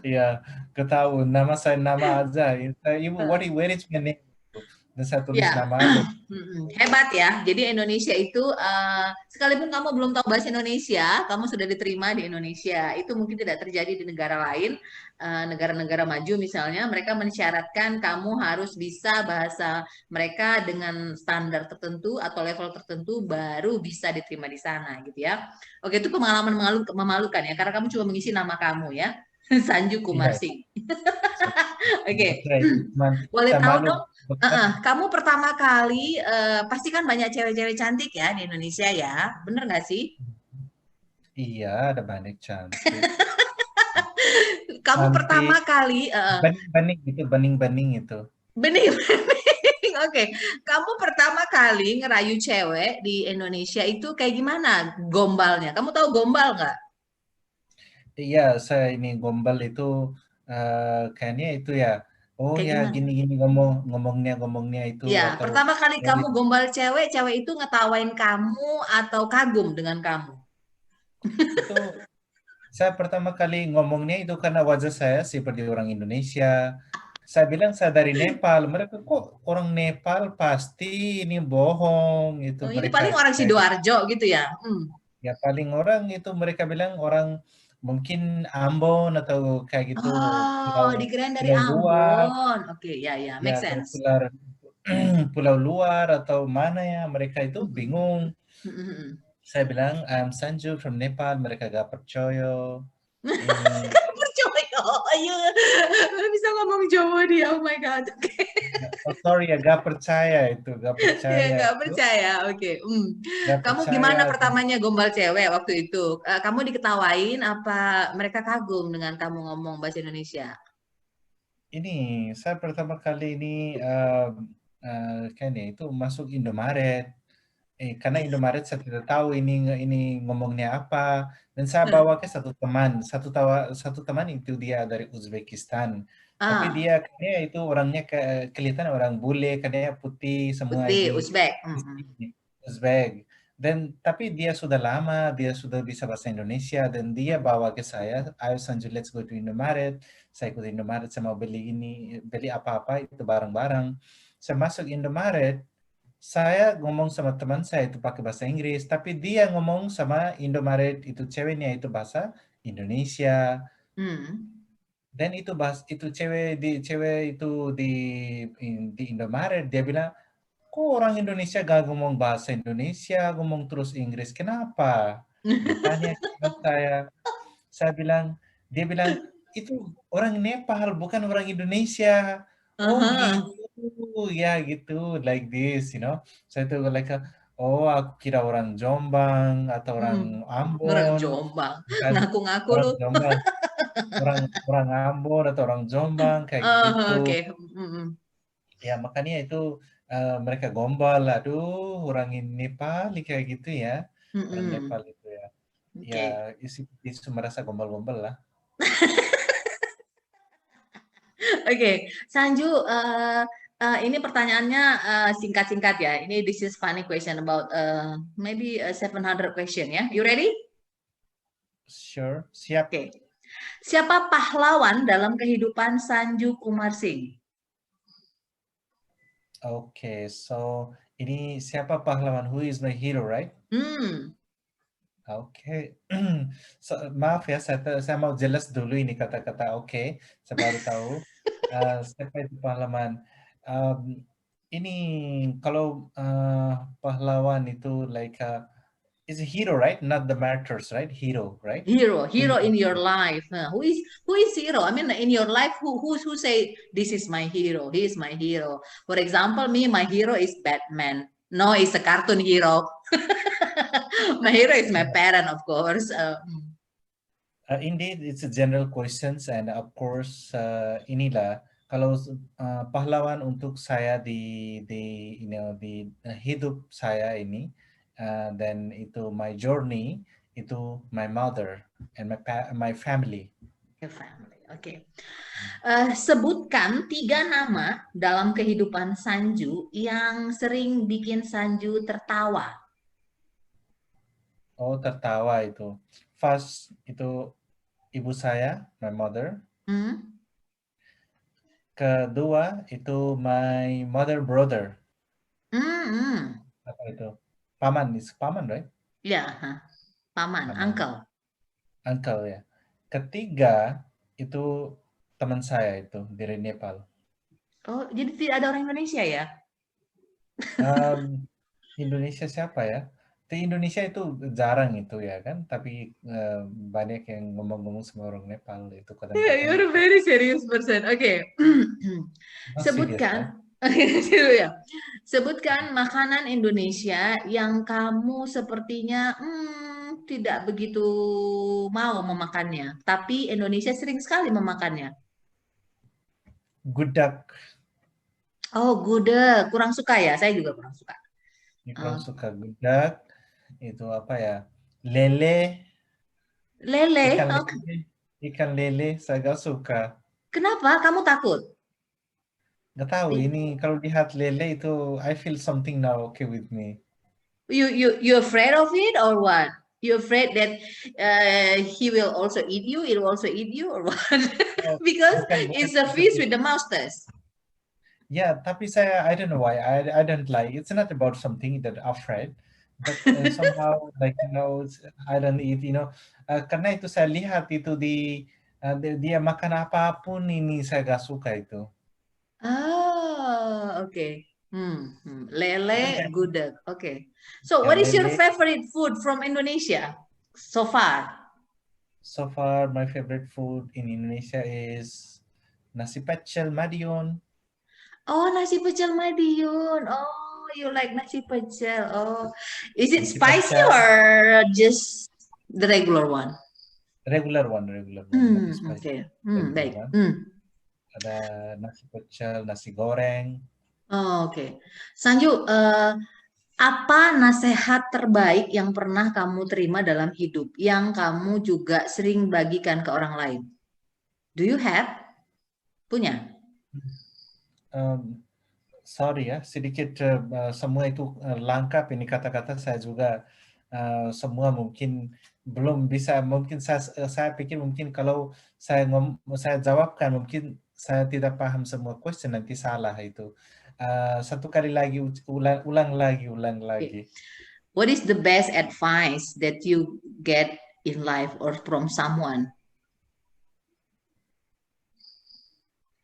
Ya, ketahuan nama saya nama aja. Ibu, where is my name? Dan saya tulis Ya, nama aja. hebat ya. Jadi Indonesia itu sekalipun kamu belum tahu bahasa Indonesia, kamu sudah diterima di Indonesia. Itu mungkin tidak terjadi di negara lain, negara-negara maju misalnya, mereka mensyaratkan kamu harus bisa bahasa mereka dengan standar tertentu atau level tertentu baru bisa diterima di sana gitu ya. Oke, itu pengalaman memalukan ya, karena kamu cuma mengisi nama kamu ya, Sanju Iya, Kumar Singh. saya, Oke, itu cuman boleh saya tahu malu. dong, kamu pertama kali pasti kan banyak cewek-cewek cantik ya di Indonesia ya, bener nggak sih? Iya, ada banyak cantik. Kamu Cantik, pertama kali banding-banding itu, banding-banding itu. bening, bening, oke, kamu pertama kali ngerayu cewek di Indonesia itu kayak gimana gombalnya? Kamu tahu gombal nggak? Iya, saya ini gombal itu kayaknya itu ya. Oh Kayak ya, gimana? gini-gini ngomongnya itu Ya, atau pertama kali oh, kamu gombal cewek, cewek itu ngetawain kamu atau kagum dengan kamu? itu saya pertama kali ngomongnya itu karena wajah saya seperti orang Indonesia. Saya bilang saya dari Nepal. Mereka kok orang Nepal pasti ini bohong itu Oh, ini mereka paling orang kayak gitu. Sidoarjo gitu ya? Ya paling orang itu mereka bilang orang mungkin Ambon atau kayak gitu Oh, pulau dikirain dari pulau luar Ambon. Oke, ya, ya, ya make atau sense. pulau pulau luar atau mana ya mereka itu Mhm. bingung. Mhm. Saya bilang I'm Sanju from Nepal. Mereka gak percaya ini. Percaya, oh iya, bisa ngomong Jawa dia, oh my God. Oke. Oh, sorry ya, gak percaya itu, gak Ya, percaya nggak itu, percaya, oke. gak Kamu gimana percaya. pertamanya gombal cewek waktu itu? Kamu diketawain apa mereka kagum dengan kamu ngomong bahasa Indonesia? Ini saya pertama kali ini kayaknya itu masuk Indomaret. Karena Indomaret saya tidak tahu ini ngomongnya apa. Dan saya Eh, bawa ke satu teman itu dia dari Uzbekistan. Tapi Ah, dia kayaknya itu orangnya kelihatan orang bule, kayaknya putih semua putih, ini Uzbek. Uzbek. Dan tapi dia sudah lama, dia sudah bisa bahasa Indonesia dan dia bawa ke saya, ayo Sanju let's go to Indomaret. Saya ikut Indomaret, saya mau beli ini, beli apa-apa itu barang-barang. Saya masuk Indomaret, saya ngomong sama teman saya itu pakai bahasa Inggris, tapi dia ngomong sama Indomaret itu ceweknya itu bahasa Indonesia. Hmm. Dan itu itu cewek itu di di Indomaret dia bilang, kok orang Indonesia gak ngomong bahasa Indonesia, ngomong terus Inggris, kenapa? Dia tanya ke teman saya bilang, dia bilang, itu orang Nepal, bukan orang Indonesia. Oh Aha. gitu, ya gitu, like this. Saya tuh like, oh aku kira orang Jombang atau orang Hmm. Orang Ambon, Jombang, kan ngaku-ngaku orang lu. Jombang, orang orang Ambon atau orang Jombang kayak gitu. Oke. Hmm. Ya makanya itu mereka gombal, aduh orang ini Nepal kayak gitu ya, orang Hmm. Nepal itu ya, ya Oke. isu merasa gombal-gombal lah. Oke, Sanju, ini pertanyaannya singkat-singkat ya. Ini this is funny question about maybe a 700 question ya. You ready? Sure, siap. Oke. Siapa pahlawan dalam kehidupan Sanju Kumar Singh? Oke, so ini siapa pahlawan? Who is my hero, right? Hmm. Oke. Maaf ya, saya mau jelas dulu ini kata-kata oke, saya baru tahu. Siapa itu pahlawan? Mmm, ini kalau, pahlawan itu like, is a hero, right? Not the martyrs, right? Hero, right? Who Hero you in your consider. life. Who is hero? I mean, in your life, who say this is my hero? He is my hero. For example, me, my hero is Batman. No, it's a cartoon hero. My hero is my Yeah. parent, of course. Indeed, it's a general questions and of course, inilah kalau pahlawan untuk saya di hidup saya ini, dan itu my journey itu my mother and my family. Your family. Oke. Sebutkan 3 nama dalam kehidupan Sanju yang sering bikin Sanju tertawa. Oh, tertawa itu. First itu ibu saya, my mother. Hmm? Kedua itu my mother brother. Hmm. Apa itu? Paman, is paman, right? Ya, paman, Paman. uncle. Uncle ya. Ketiga itu teman saya itu dari Nepal. Oh, jadi tidak ada orang Indonesia ya? Mmm, Indonesia siapa ya? Di Indonesia itu jarang itu ya kan, tapi, banyak yang ngomong-ngomong sama orang Nepal itu Yeah, kadang-kadang you're a very serious person. Oke. not serious ya. Sebutkan, ya. Sebutkan makanan Indonesia yang kamu sepertinya tidak begitu mau memakannya, tapi Indonesia sering sekali memakannya. Gudeg, Oh, gudeg. Kurang suka ya? Saya juga kurang suka. ini kurang Eh, suka gudeg, itu apa ya, lele, lele. ikan Oh, lele ikan lele saya nggak suka. kenapa? Kamu takut? Nggak tahu ini kalau lihat lele itu I feel something not okay with me. You afraid of it or what? You afraid that he will also eat you? It will also eat you or what? Oh, Because bukan it's a fish with the moustache. yeah, tapi saya I don't know why I don't like. It's not about something that afraid, but somehow like I don't eat. Karena itu saya lihat itu dia makan apapun ini saya gak suka itu. Oh, okay. Lele Yang gudeg. Okay. So, ya what is your lele. favorite food from Indonesia so far? So far, my favorite food in Indonesia is nasi pecel Madiun. Oh, nasi pecel Madiun. Oh, you like nasi pecel. Oh, is it Nasi spicy pecel or just the regular one? regular one, not spicy. Okay. Regular Baik. one. Ada nasi pecel, nasi goreng. Oh, oke. Sanju, apa nasihat terbaik yang pernah kamu terima dalam hidup yang kamu juga sering bagikan ke orang lain? Do you have? Punya? Um, Sorry ya, sedikit semua itu lengkap ini kata-kata saya juga semua mungkin belum bisa, mungkin saya pikir mungkin kalau saya jawabkan mungkin saya tidak paham semua question nanti salah itu. Satu kali lagi ulang Okay. lagi. What is the best advice that you get in life or from someone?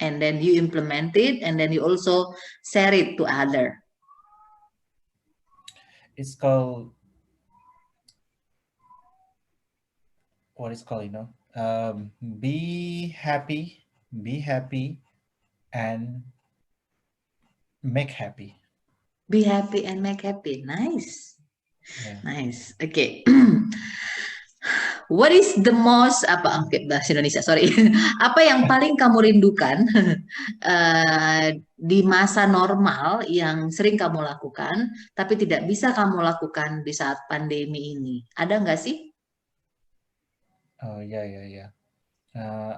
And then you implement it and then you also share it to other. It's called what is called, be happy and make happy. Be happy and make happy. Nice. Yeah. Nice. Okay. What is the most apa oke bahasa Indonesia sorry apa yang paling kamu rindukan di masa normal yang sering kamu lakukan tapi tidak bisa kamu lakukan di saat pandemi ini ada nggak sih? Oh ya ya ya.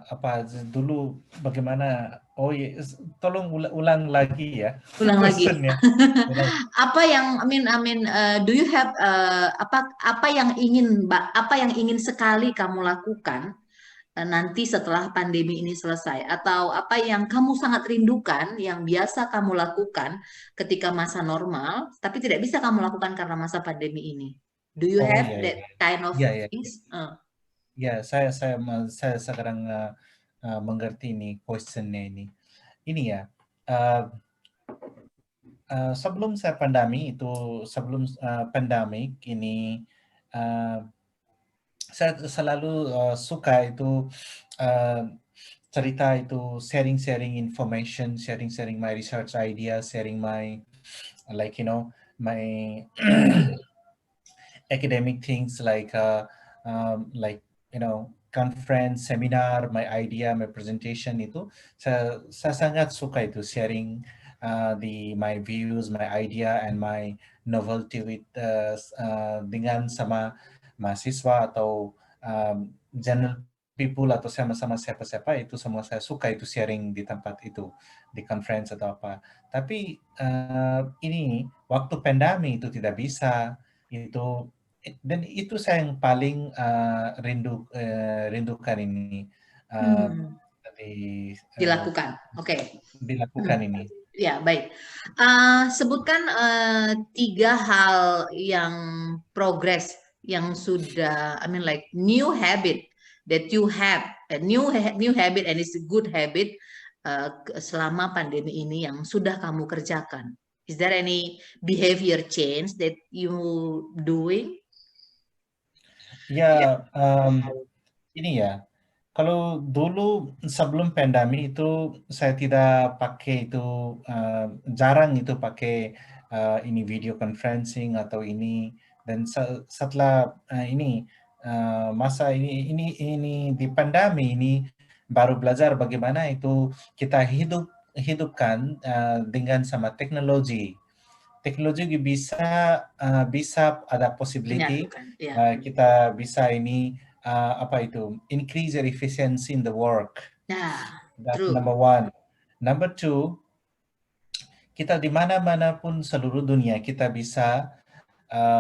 Apa dulu bagaimana? Oh iya, tolong ulang lagi ya Ulang lagi. questionnya. Apa yang do you have apa yang ingin sekali kamu lakukan nanti setelah pandemi ini selesai atau apa yang kamu sangat rindukan yang biasa kamu lakukan ketika masa normal tapi tidak bisa kamu lakukan karena masa pandemi ini. Do you Oh have ya that ya kind of ya ya ya. things? Ya, saya sekarang mengerti ini questionnya ini. Ini ya, uh, sebelum saya pandemi itu sebelum pandemik ini uh, saya selalu suka itu uh, cerita itu sharing-sharing information, sharing-sharing my research idea, sharing my like my academic things like conference, seminar, my idea, my presentation itu saya sangat suka itu sharing my views, my idea, and my novelty with dengan sama mahasiswa atau general people atau sama-sama siapa-siapa itu semua saya suka itu sharing di tempat itu di conference atau apa. Tapi ini waktu pandemi itu tidak bisa itu dan itu saya yang paling rindukan ini di, Dilakukan. Oke. dilakukan ini. Ya, baik. Sebutkan 3 hal yang progress yang sudah, I mean like new habit that you have, a new habit and it's a good habit selama pandemi ini yang sudah kamu kerjakan. Is there any behavior change that you doing? Ya, ini ya. Kalau dulu sebelum pandemi itu saya tidak pakai itu jarang itu pakai ini video conferencing atau ini dan setelah ini masa ini di pandemi ini baru belajar bagaimana itu kita hidupkan dengan sama teknologi. Teknologi bisa ada possibility Menyatukan, ya. kita bisa ini apa itu increase your efficiency in the work. Nah, That's true. number one. Number two, kita di mana-mana pun seluruh dunia kita bisa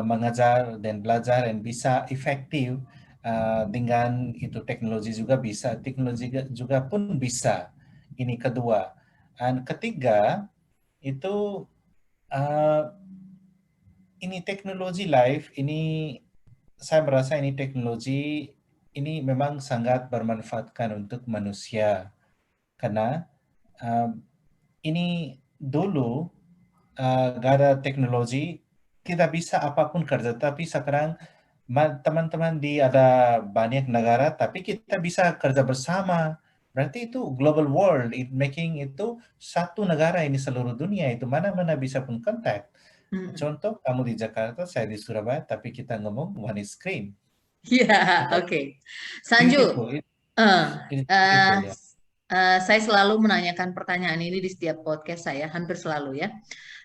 mengajar dan belajar dan bisa efektif dengan itu teknologi juga bisa, teknologi juga pun bisa. Ini kedua. Dan ketiga itu uh, ini teknologi live ini saya merasa ini teknologi ini memang sangat bermanfaatkan untuk manusia karena uh, ini dulu gak ada teknologi tidak bisa apapun kerja tapi sekarang teman-teman di ada banyak negara tapi kita bisa kerja bersama berarti itu global world it making itu satu negara ini seluruh dunia itu mana-mana bisa pun kontak. Contoh kamu di Jakarta saya di Surabaya tapi kita ngomong one screen. Ya, Itu oke. Sanju, beautiful. It's uh, beautiful ya. saya selalu menanyakan pertanyaan ini di setiap podcast saya, hampir selalu ya.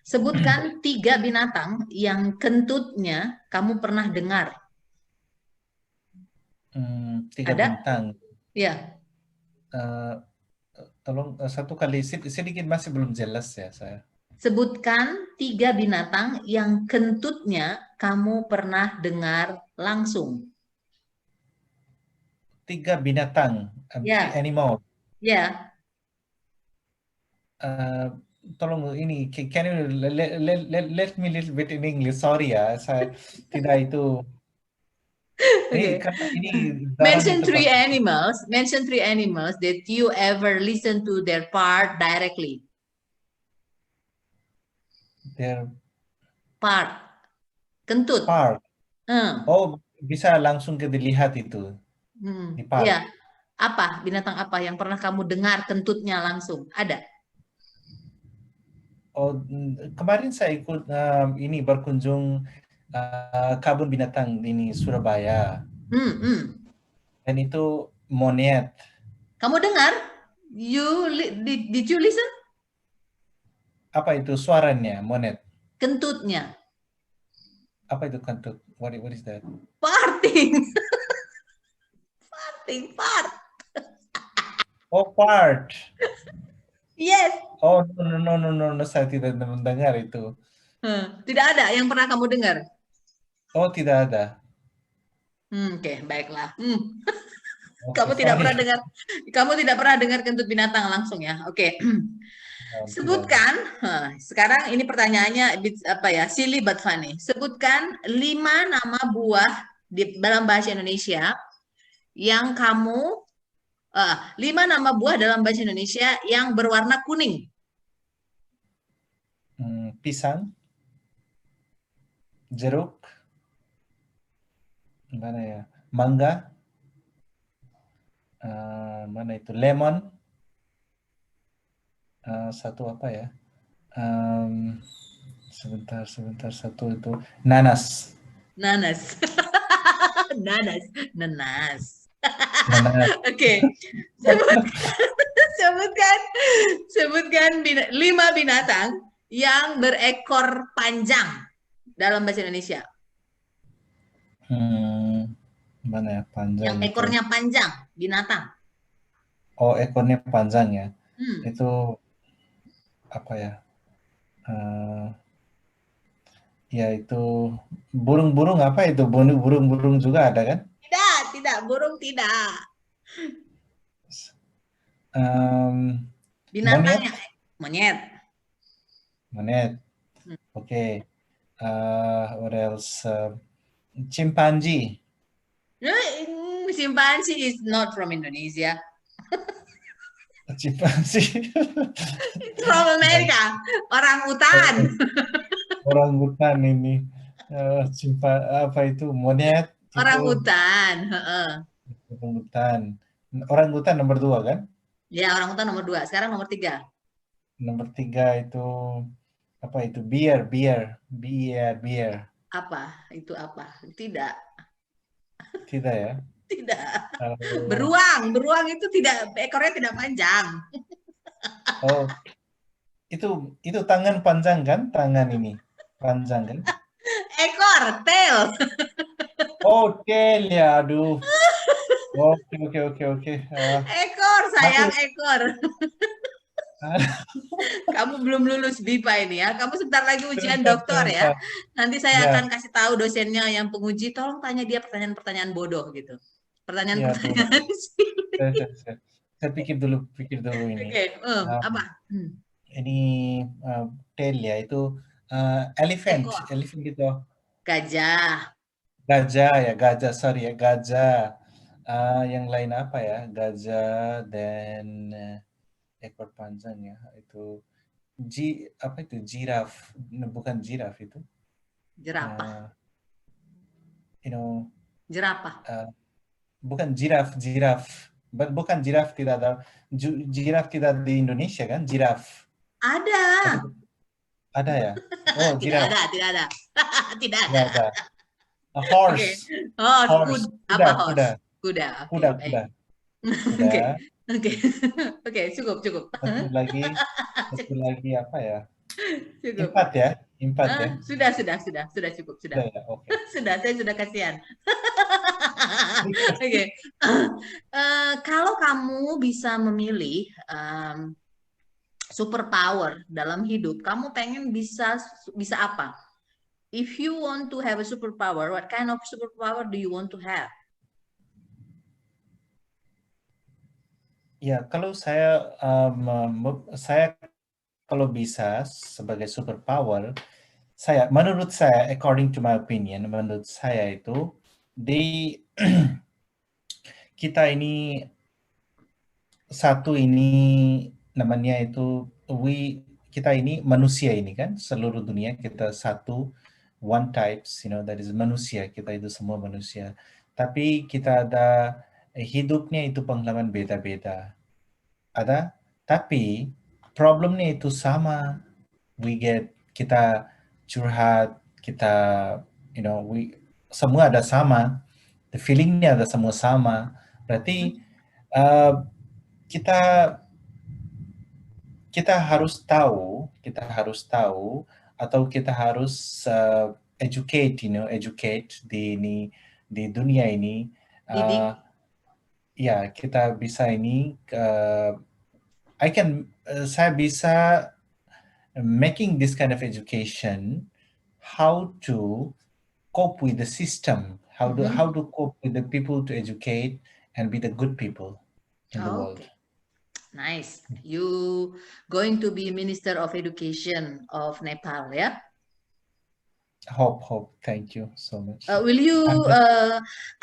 Sebutkan 3 binatang yang kentutnya kamu pernah dengar. 3 Ada? bintang. Ya. Tolong satu kali sedikit masih belum jelas ya saya. Sebutkan 3 binatang yang kentutnya kamu pernah dengar langsung. 3 binatang, three Ya, animal. ya. Tolong ini, can you let me little bit in English? Sorry ya, saya tidak itu. Ini Okay. karena ini jarang itu pakai. Mention 3 animals that you ever listen to their part directly. Their Part. Kentut. part. Hmm. Oh, bisa langsung ke dilihat itu di part. Ya. Apa? Binatang apa yang pernah kamu dengar kentutnya langsung? Ada? Oh, kemarin saya ikut ini berkunjung kebun binatang ini Surabaya. Dan itu monyet. Kamu dengar? Did you listen? Apa itu suaranya monyet? Kentutnya. Apa itu kentut? What is that? Farting. Farting, fart. Oh, part. Yes. Oh, no, saya tidak mendengar itu. Tidak ada yang pernah kamu dengar. Oh, tidak ada. Oke, baiklah. Oke, Kamu tidak sorry. pernah dengar. Kamu tidak pernah dengar kentut binatang langsung ya. Oke. Tidak ada. Sebutkan, sekarang ini pertanyaannya apa ya, silly but funny. Sebutkan 5 nama buah dalam bahasa Indonesia yang kamu, 5 nama buah dalam bahasa Indonesia yang berwarna kuning. Pisang, jeruk, mana ya? Mangga, mana itu? Lemon, satu apa ya? Em, sebentar satu itu nanas. Nanas. Nanas. Nanas. Nanas. Oke, sebutkan, sebutkan, sebutkan 5 binatang yang berekor panjang dalam bahasa Indonesia. Mana ya Yang panjang itu? ekornya panjang, binatang. Oh, ekornya panjang ya. Hmm. Itu apa ya? Eh, ya itu burung-burung apa itu? Burung-burung juga ada kan? Tidak, tidak, burung tidak. Monyet, Binatangnya monyet. monyet. Hmm. Oke. What else? Chimpanzee. Chimpanzee is not from Indonesia. Chimpanzee. It's from America. Orang utan. Orang hutan ini. Apa itu? Monyet itu Orang utan. Heeh. orang hutan. Orang hutan nomor 2 kan? Ya, orang utan nomor 2. Sekarang nomor 3. Nomor 3 itu apa itu? Bear. Apa? Itu apa? Tidak. Tidak ya? Tidak. Uh, Beruang itu tidak, ekornya tidak panjang. oh, itu tangan panjang kan? Tangan ini panjang kan? Ekor, tail. Oh, tail ya, aduh. Oke. Ekor, Aku sayang, ekor. Kamu belum lulus BIPA ini ya. Kamu sebentar lagi ujian doktor ya. sebentar. Nanti saya Ya, akan kasih tahu dosennya yang penguji, tolong tanya dia pertanyaan-pertanyaan bodoh gitu. ya tuh. Pertanyaan-pertanyaan. Saya pikir dulu ini. Oke, Um, apa? ini tail ya itu elephant Ekor. gitu. Gajah. Gajah, sorry ya, gajah. Yang lain apa ya? Gajah dan ekor panjang ya. Itu apa itu? Giraf. Bukan giraf itu. Jerapah. Uh, you know, Jerapah. uh, bukan giraf. Bukan giraf tidak ada. Giraf tidak di Indonesia kan? Giraf. Ada. Tapi ada ya? Oh, Tidak giraf. ada, tidak ada. Tidak Tidak ada. ada. A Oke. horse. Horse, Horse. apa Kuda, horse? kuda. Kuda. Oke, Kuda, baik. kuda. Kuda. Oke. Oke. Oke, cukup. Satu lagi apa ya? Cukup. Empat ya. Sudah cukup, sudah. Sudah ya, oke. Saya sudah kasihan. Oke. Kalau kamu bisa memilih superpower dalam hidup, kamu pengen bisa apa? If you want to have a superpower, what kind of superpower do you want to have? Ya, kalau saya kalau bisa sebagai superpower, menurut saya, according to my opinion, menurut saya itu di kita ini satu ini namanya itu kita ini manusia ini kan seluruh dunia kita satu one types that is manusia, kita itu semua manusia, tapi kita ada hidupnya itu pengalaman beda-beda ada, tapi problemnya itu sama. Kita curhat, kita semua ada sama, the feelingnya ada semua sama, berarti kita kita harus tahu atau kita harus educate di dunia ini. Didik. Ya, kita bisa ini saya bisa making this kind of education, how to cope with the system, how to cope with the people to educate and be the good people in the world. Oke. Nice. You going to be Minister of Education of Nepal, ya? Hope. Thank you so much. Will you I'm just,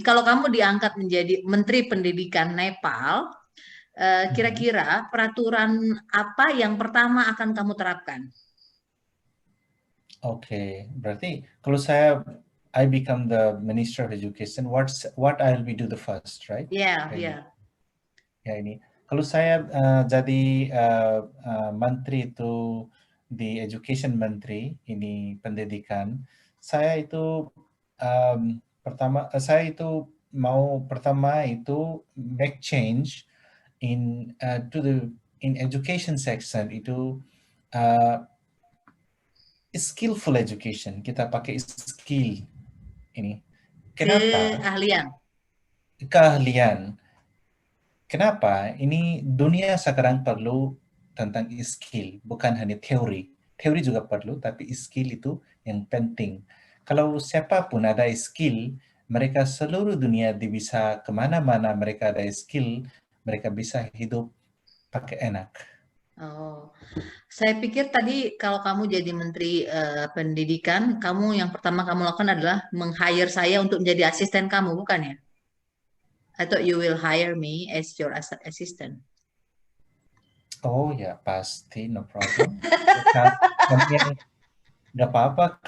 kalau kamu diangkat menjadi Menteri Pendidikan Nepal, Mhm. kira-kira peraturan apa yang pertama akan kamu terapkan? Oke, berarti kalau I become the Minister of Education, what I'll be do the first, right? Ya, Kayak gitu. ya. Ya ini. Kalau saya jadi menteri itu di Education Menteri ini pendidikan, saya itu saya itu mau pertama itu make change in education section itu uh, skillful education. Kita pakai skill ini. Kenapa? Keahlian. Keahlian. Kenapa? Ini dunia sekarang perlu tentang skill, bukan hanya teori. Teori juga perlu, tapi skill itu yang penting. Kalau siapapun ada skill, mereka seluruh dunia bisa kemana-mana mereka ada skill, mereka bisa hidup pakai enak. Oh, saya pikir tadi kalau kamu jadi Menteri Pendidikan, kamu yang pertama kamu lakukan adalah meng-hire saya untuk menjadi asisten kamu, bukan ya? I thought you will hire me as your assistant. Oh ya, pasti, no problem. Kamu yang Gak apa-apa,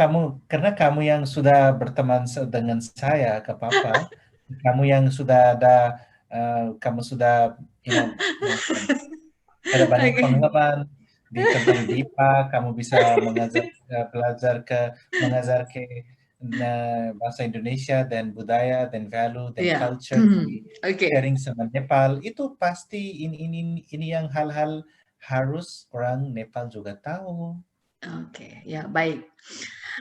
karena kamu yang sudah berteman dengan saya, gak apa-apa. Kamu yang sudah ada, kamu sudah, you know, ada banyak Oke. pengalaman tentang BIPA, kamu bisa mengajar ke bahasa Indonesia dan budaya dan value dan Iya. culture di Oke. sharing sama Nepal. Itu pasti ini yang hal-hal harus orang Nepal juga tahu. Oke, ya baik.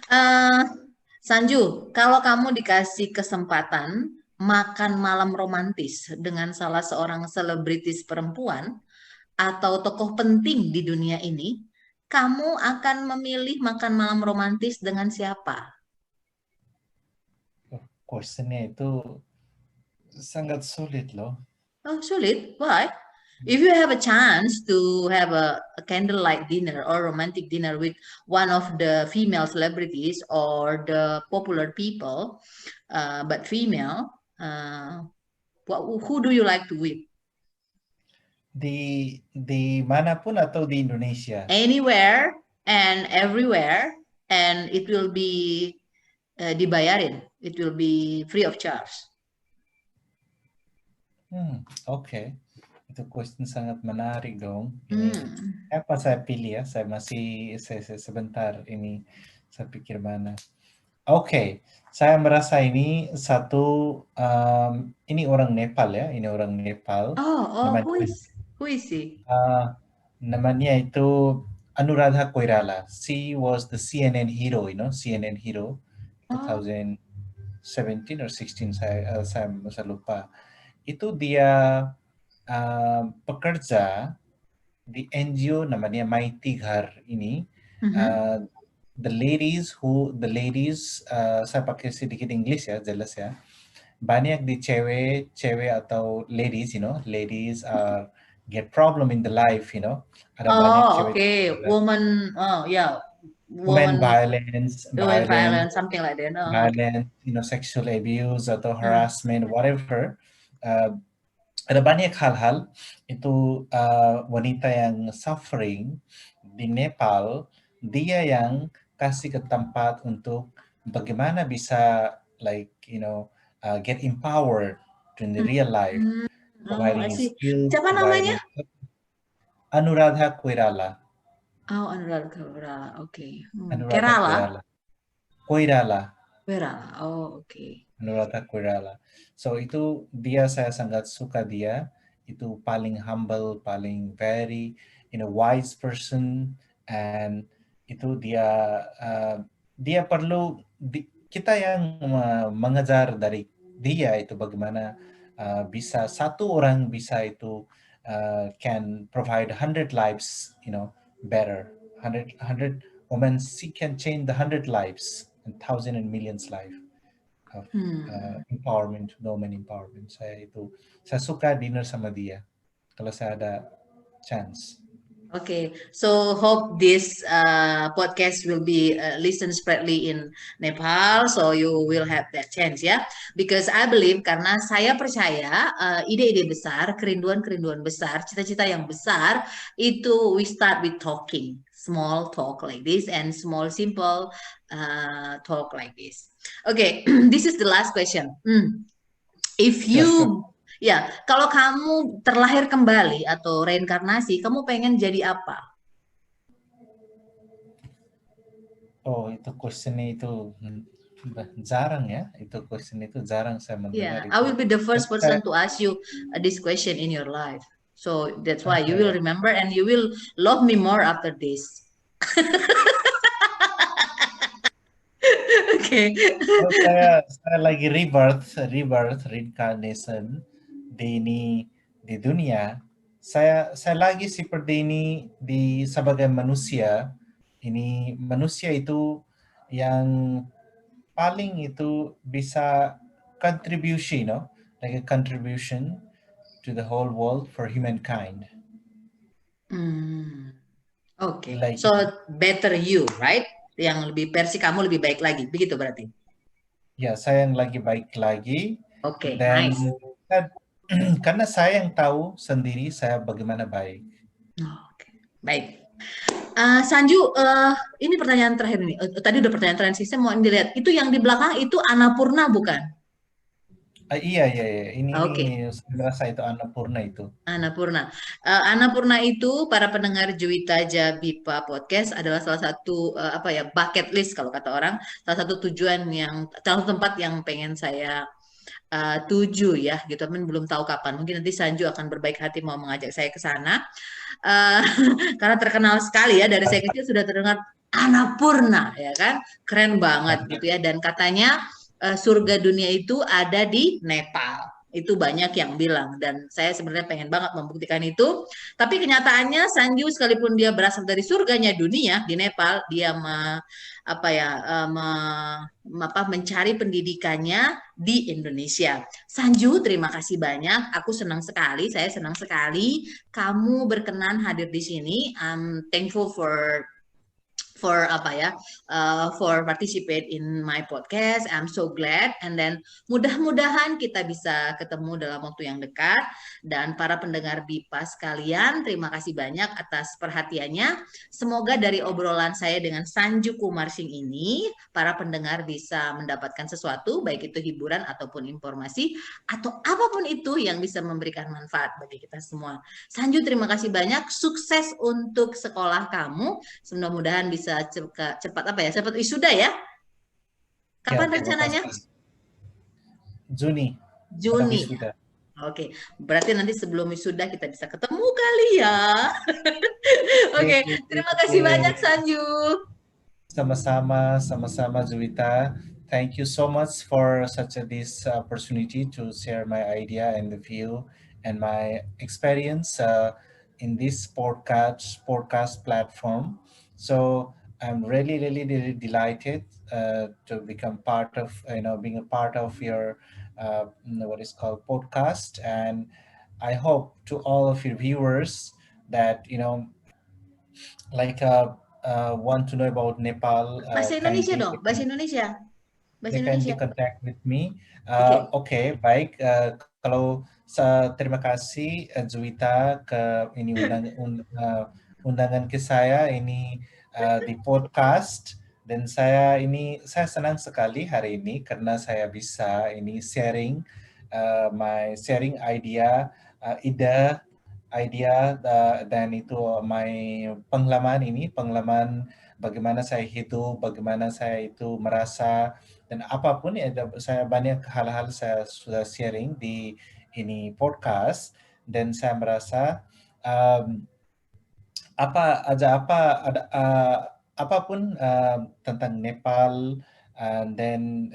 Eh, Sanju, kalau kamu dikasih kesempatan makan malam romantis dengan salah seorang selebritis perempuan atau tokoh penting di dunia ini, kamu akan memilih makan malam romantis dengan siapa? Questionnya itu sangat sulit loh. Oh, sulit. Why? If you have a chance to have a candlelight dinner or romantic dinner with one of the female celebrities or the popular people, but female, who do you like to with? Di manapun atau di Indonesia? Anywhere and everywhere, and it will be dibayarin. It will be free of charge. Oke. Itu question sangat menarik dong. Ini Hmm. apa saya pilih ya? Saya sebentar ini saya pikir mana. Oke, saya merasa ini ini orang Nepal ya, ini orang Nepal. Oh, Namanya who is he? uh, namanya itu Anuradha Koirala. She was the CNN hero, CNN hero Oh, 2017 or 16 saya lupa. Itu dia pekerja di NGO namanya Mighty Ghar ini. mhm. Uh, the ladies saya pakai sedikit English ya, jelas ya. Banyak di cewek atau ladies, ladies are get problem in the life, Ada banyak Oh, cewek okay. Woman, oh yeah, women woman, women violence, violence, something like that. Oh, okay. violence, sexual abuse atau Hmm. harassment, whatever. Uh, ada banyak hal-hal itu wanita yang suffering di Nepal, dia yang kasih ke tempat untuk bagaimana bisa get empowered in the real life, Hmm. Oh, I providing see. skills, Siapa namanya? providing Anuradha Koirala. Oh, Anuradha Koirala. Oke. Anuradha Kerala. Koirala. Koirala. Koirala. Oh, oke. Anuradha Koirala. So itu dia, saya sangat suka dia. Itu paling humble, paling very wise person, and itu dia perlu kita yang mengajar dari dia itu bagaimana bisa satu orang bisa itu can provide 100 lives better. 100 women, she can change the 100 lives and thousand and millions life of Hmm. empowerment, women empowerment. Saya suka dinner sama dia. kalau saya ada chance. Okay, so hope this podcast will be listened spreadly in Nepal, so you will have that chance ya. Because I believe karena saya percaya ide-ide besar, kerinduan-kerinduan besar, cita-cita yang besar itu we start with talking, small talk like this and small simple talk like this. Okay, this is the last question. If Sure, sure. you Ya, kalau kamu terlahir kembali atau reinkarnasi, kamu pengen jadi apa? Oh, itu questionnya itu jarang ya. Itu question itu jarang saya mendengar Yeah, I itu. will be the first Tapi saya, person to ask you this question in your life. So that's why you ya, will ya. remember and you will love me more after this. Okay. Oh, saya lagi rebirth, reincarnation di dunia. Saya lagi seperti ini sebagai manusia. Ini manusia itu yang paling itu bisa contribution, like a contribution to the whole world for humankind. Hmm. Okay. Like, So better you, right? Yang lebih versi kamu lebih baik lagi. Begitu berarti. ya saya yang lagi baik lagi, Okay, dan nice. karena saya yang tahu sendiri saya bagaimana baik. Oke, baik. Sanju, ini pertanyaan terakhir nih. Tadi udah pertanyaan terakhir sih, saya mau dilihat. Itu yang di belakang itu Annapurna bukan? Iya, iya, iya. Ini Oke, saya merasa itu Annapurna itu. Annapurna. Annapurna itu para pendengar Juwita Jabipa Podcast adalah salah satu apa ya bucket list kalau kata orang, salah satu tujuan yang salah satu tempat yang pengen saya tuju ya gitu. Tapi belum tahu kapan. Mungkin nanti Sanju akan berbaik hati mau mengajak saya ke sana. Eh, karena terkenal sekali ya dari saya kecil sudah terdengar Annapurna ya kan, keren banget gitu ya. Dan katanya surga dunia itu ada di Nepal. Itu banyak yang bilang dan saya sebenarnya pengen banget membuktikan itu. Tapi kenyataannya Sanju sekalipun dia berasal dari surganya dunia di Nepal, dia apa ya mencari pendidikannya di Indonesia. Sanju, terima kasih banyak. Aku senang sekali, saya senang sekali kamu berkenan hadir di sini. I'm thankful for apa ya for participate in my podcast. I'm so glad and then mudah-mudahan kita bisa ketemu dalam waktu yang dekat dan para pendengar BIPA sekalian terima kasih banyak atas perhatiannya. Semoga dari obrolan saya dengan Sanju Kumar Singh ini para pendengar bisa mendapatkan sesuatu baik itu hiburan ataupun informasi atau apapun itu yang bisa memberikan manfaat bagi kita semua. Sanju terima kasih banyak, sukses untuk sekolah kamu. Mudah-mudahan bisa cepat apa ya, cepat wisuda ya. Ya, Kapan terima rencananya? kasih. Juni ada Juni. wisuda. Oke, berarti nanti sebelum wisuda kita bisa ketemu kali ya. Oke, terima kasih banyak Yeay. Sanju. Sama-sama, sama-sama Juwita. Thank you so much for this opportunity to share my idea and the view and my experience in this podcast platform. So I'm really, really, really delighted to become part of, being a part of your what is called podcast. And I hope to all of your viewers that, like want to know about Nepal, Bahasa Indonesia kindly dong, bahasa Indonesia. Bahasa they Indonesia. kindly contact with me. Oke. Oke, baik. Kalau terima kasih Juwita ke ini undangan ke saya ini di podcast, dan saya senang sekali hari ini karena saya bisa ini sharing sharing ide dan itu my pengalaman bagaimana saya hidup, bagaimana saya itu merasa, dan apapun ya, saya banyak hal-hal saya sudah sharing di ini podcast, dan saya merasa um, apapun tentang Nepal, dan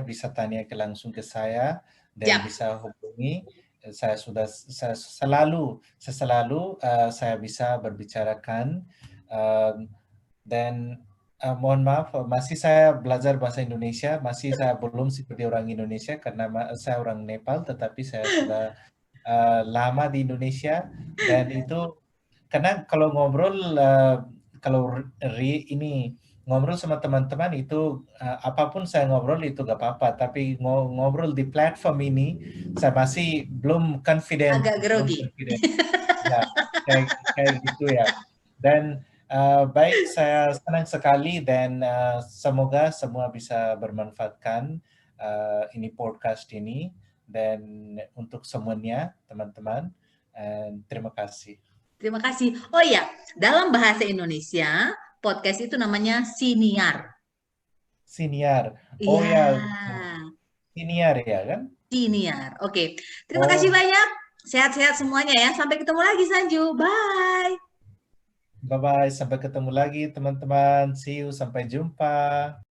bisa tanya langsung ke saya dan Siap. bisa hubungi. Saya selalu saya bisa berbicarakan, um, dan mohon maaf, masih saya belajar bahasa Indonesia, masih saya belum seperti orang Indonesia karena saya orang Nepal, tetapi saya sudah lama di Indonesia, dan itu karena kalau ngobrol kalau ini ngobrol sama teman-teman itu apapun saya ngobrol itu gak apa-apa, tapi ngobrol di platform ini saya masih belum confident, Agak grogi. ya kayak kayak gitu ya. Dan baik, saya senang sekali, dan semoga semua bisa bermanfaatkan ini podcast ini, dan untuk semuanya teman-teman, terima kasih. Terima kasih. Oh ya, dalam bahasa Indonesia, podcast itu namanya siniar. Siniar, oh Iya, ya, siniar ya kan? siniar. Oke, terima kasih Oh, banyak. Sehat-sehat semuanya ya. Sampai ketemu lagi, Sanju. Bye. bye bye, sampai ketemu lagi teman-teman, see you, sampai jumpa.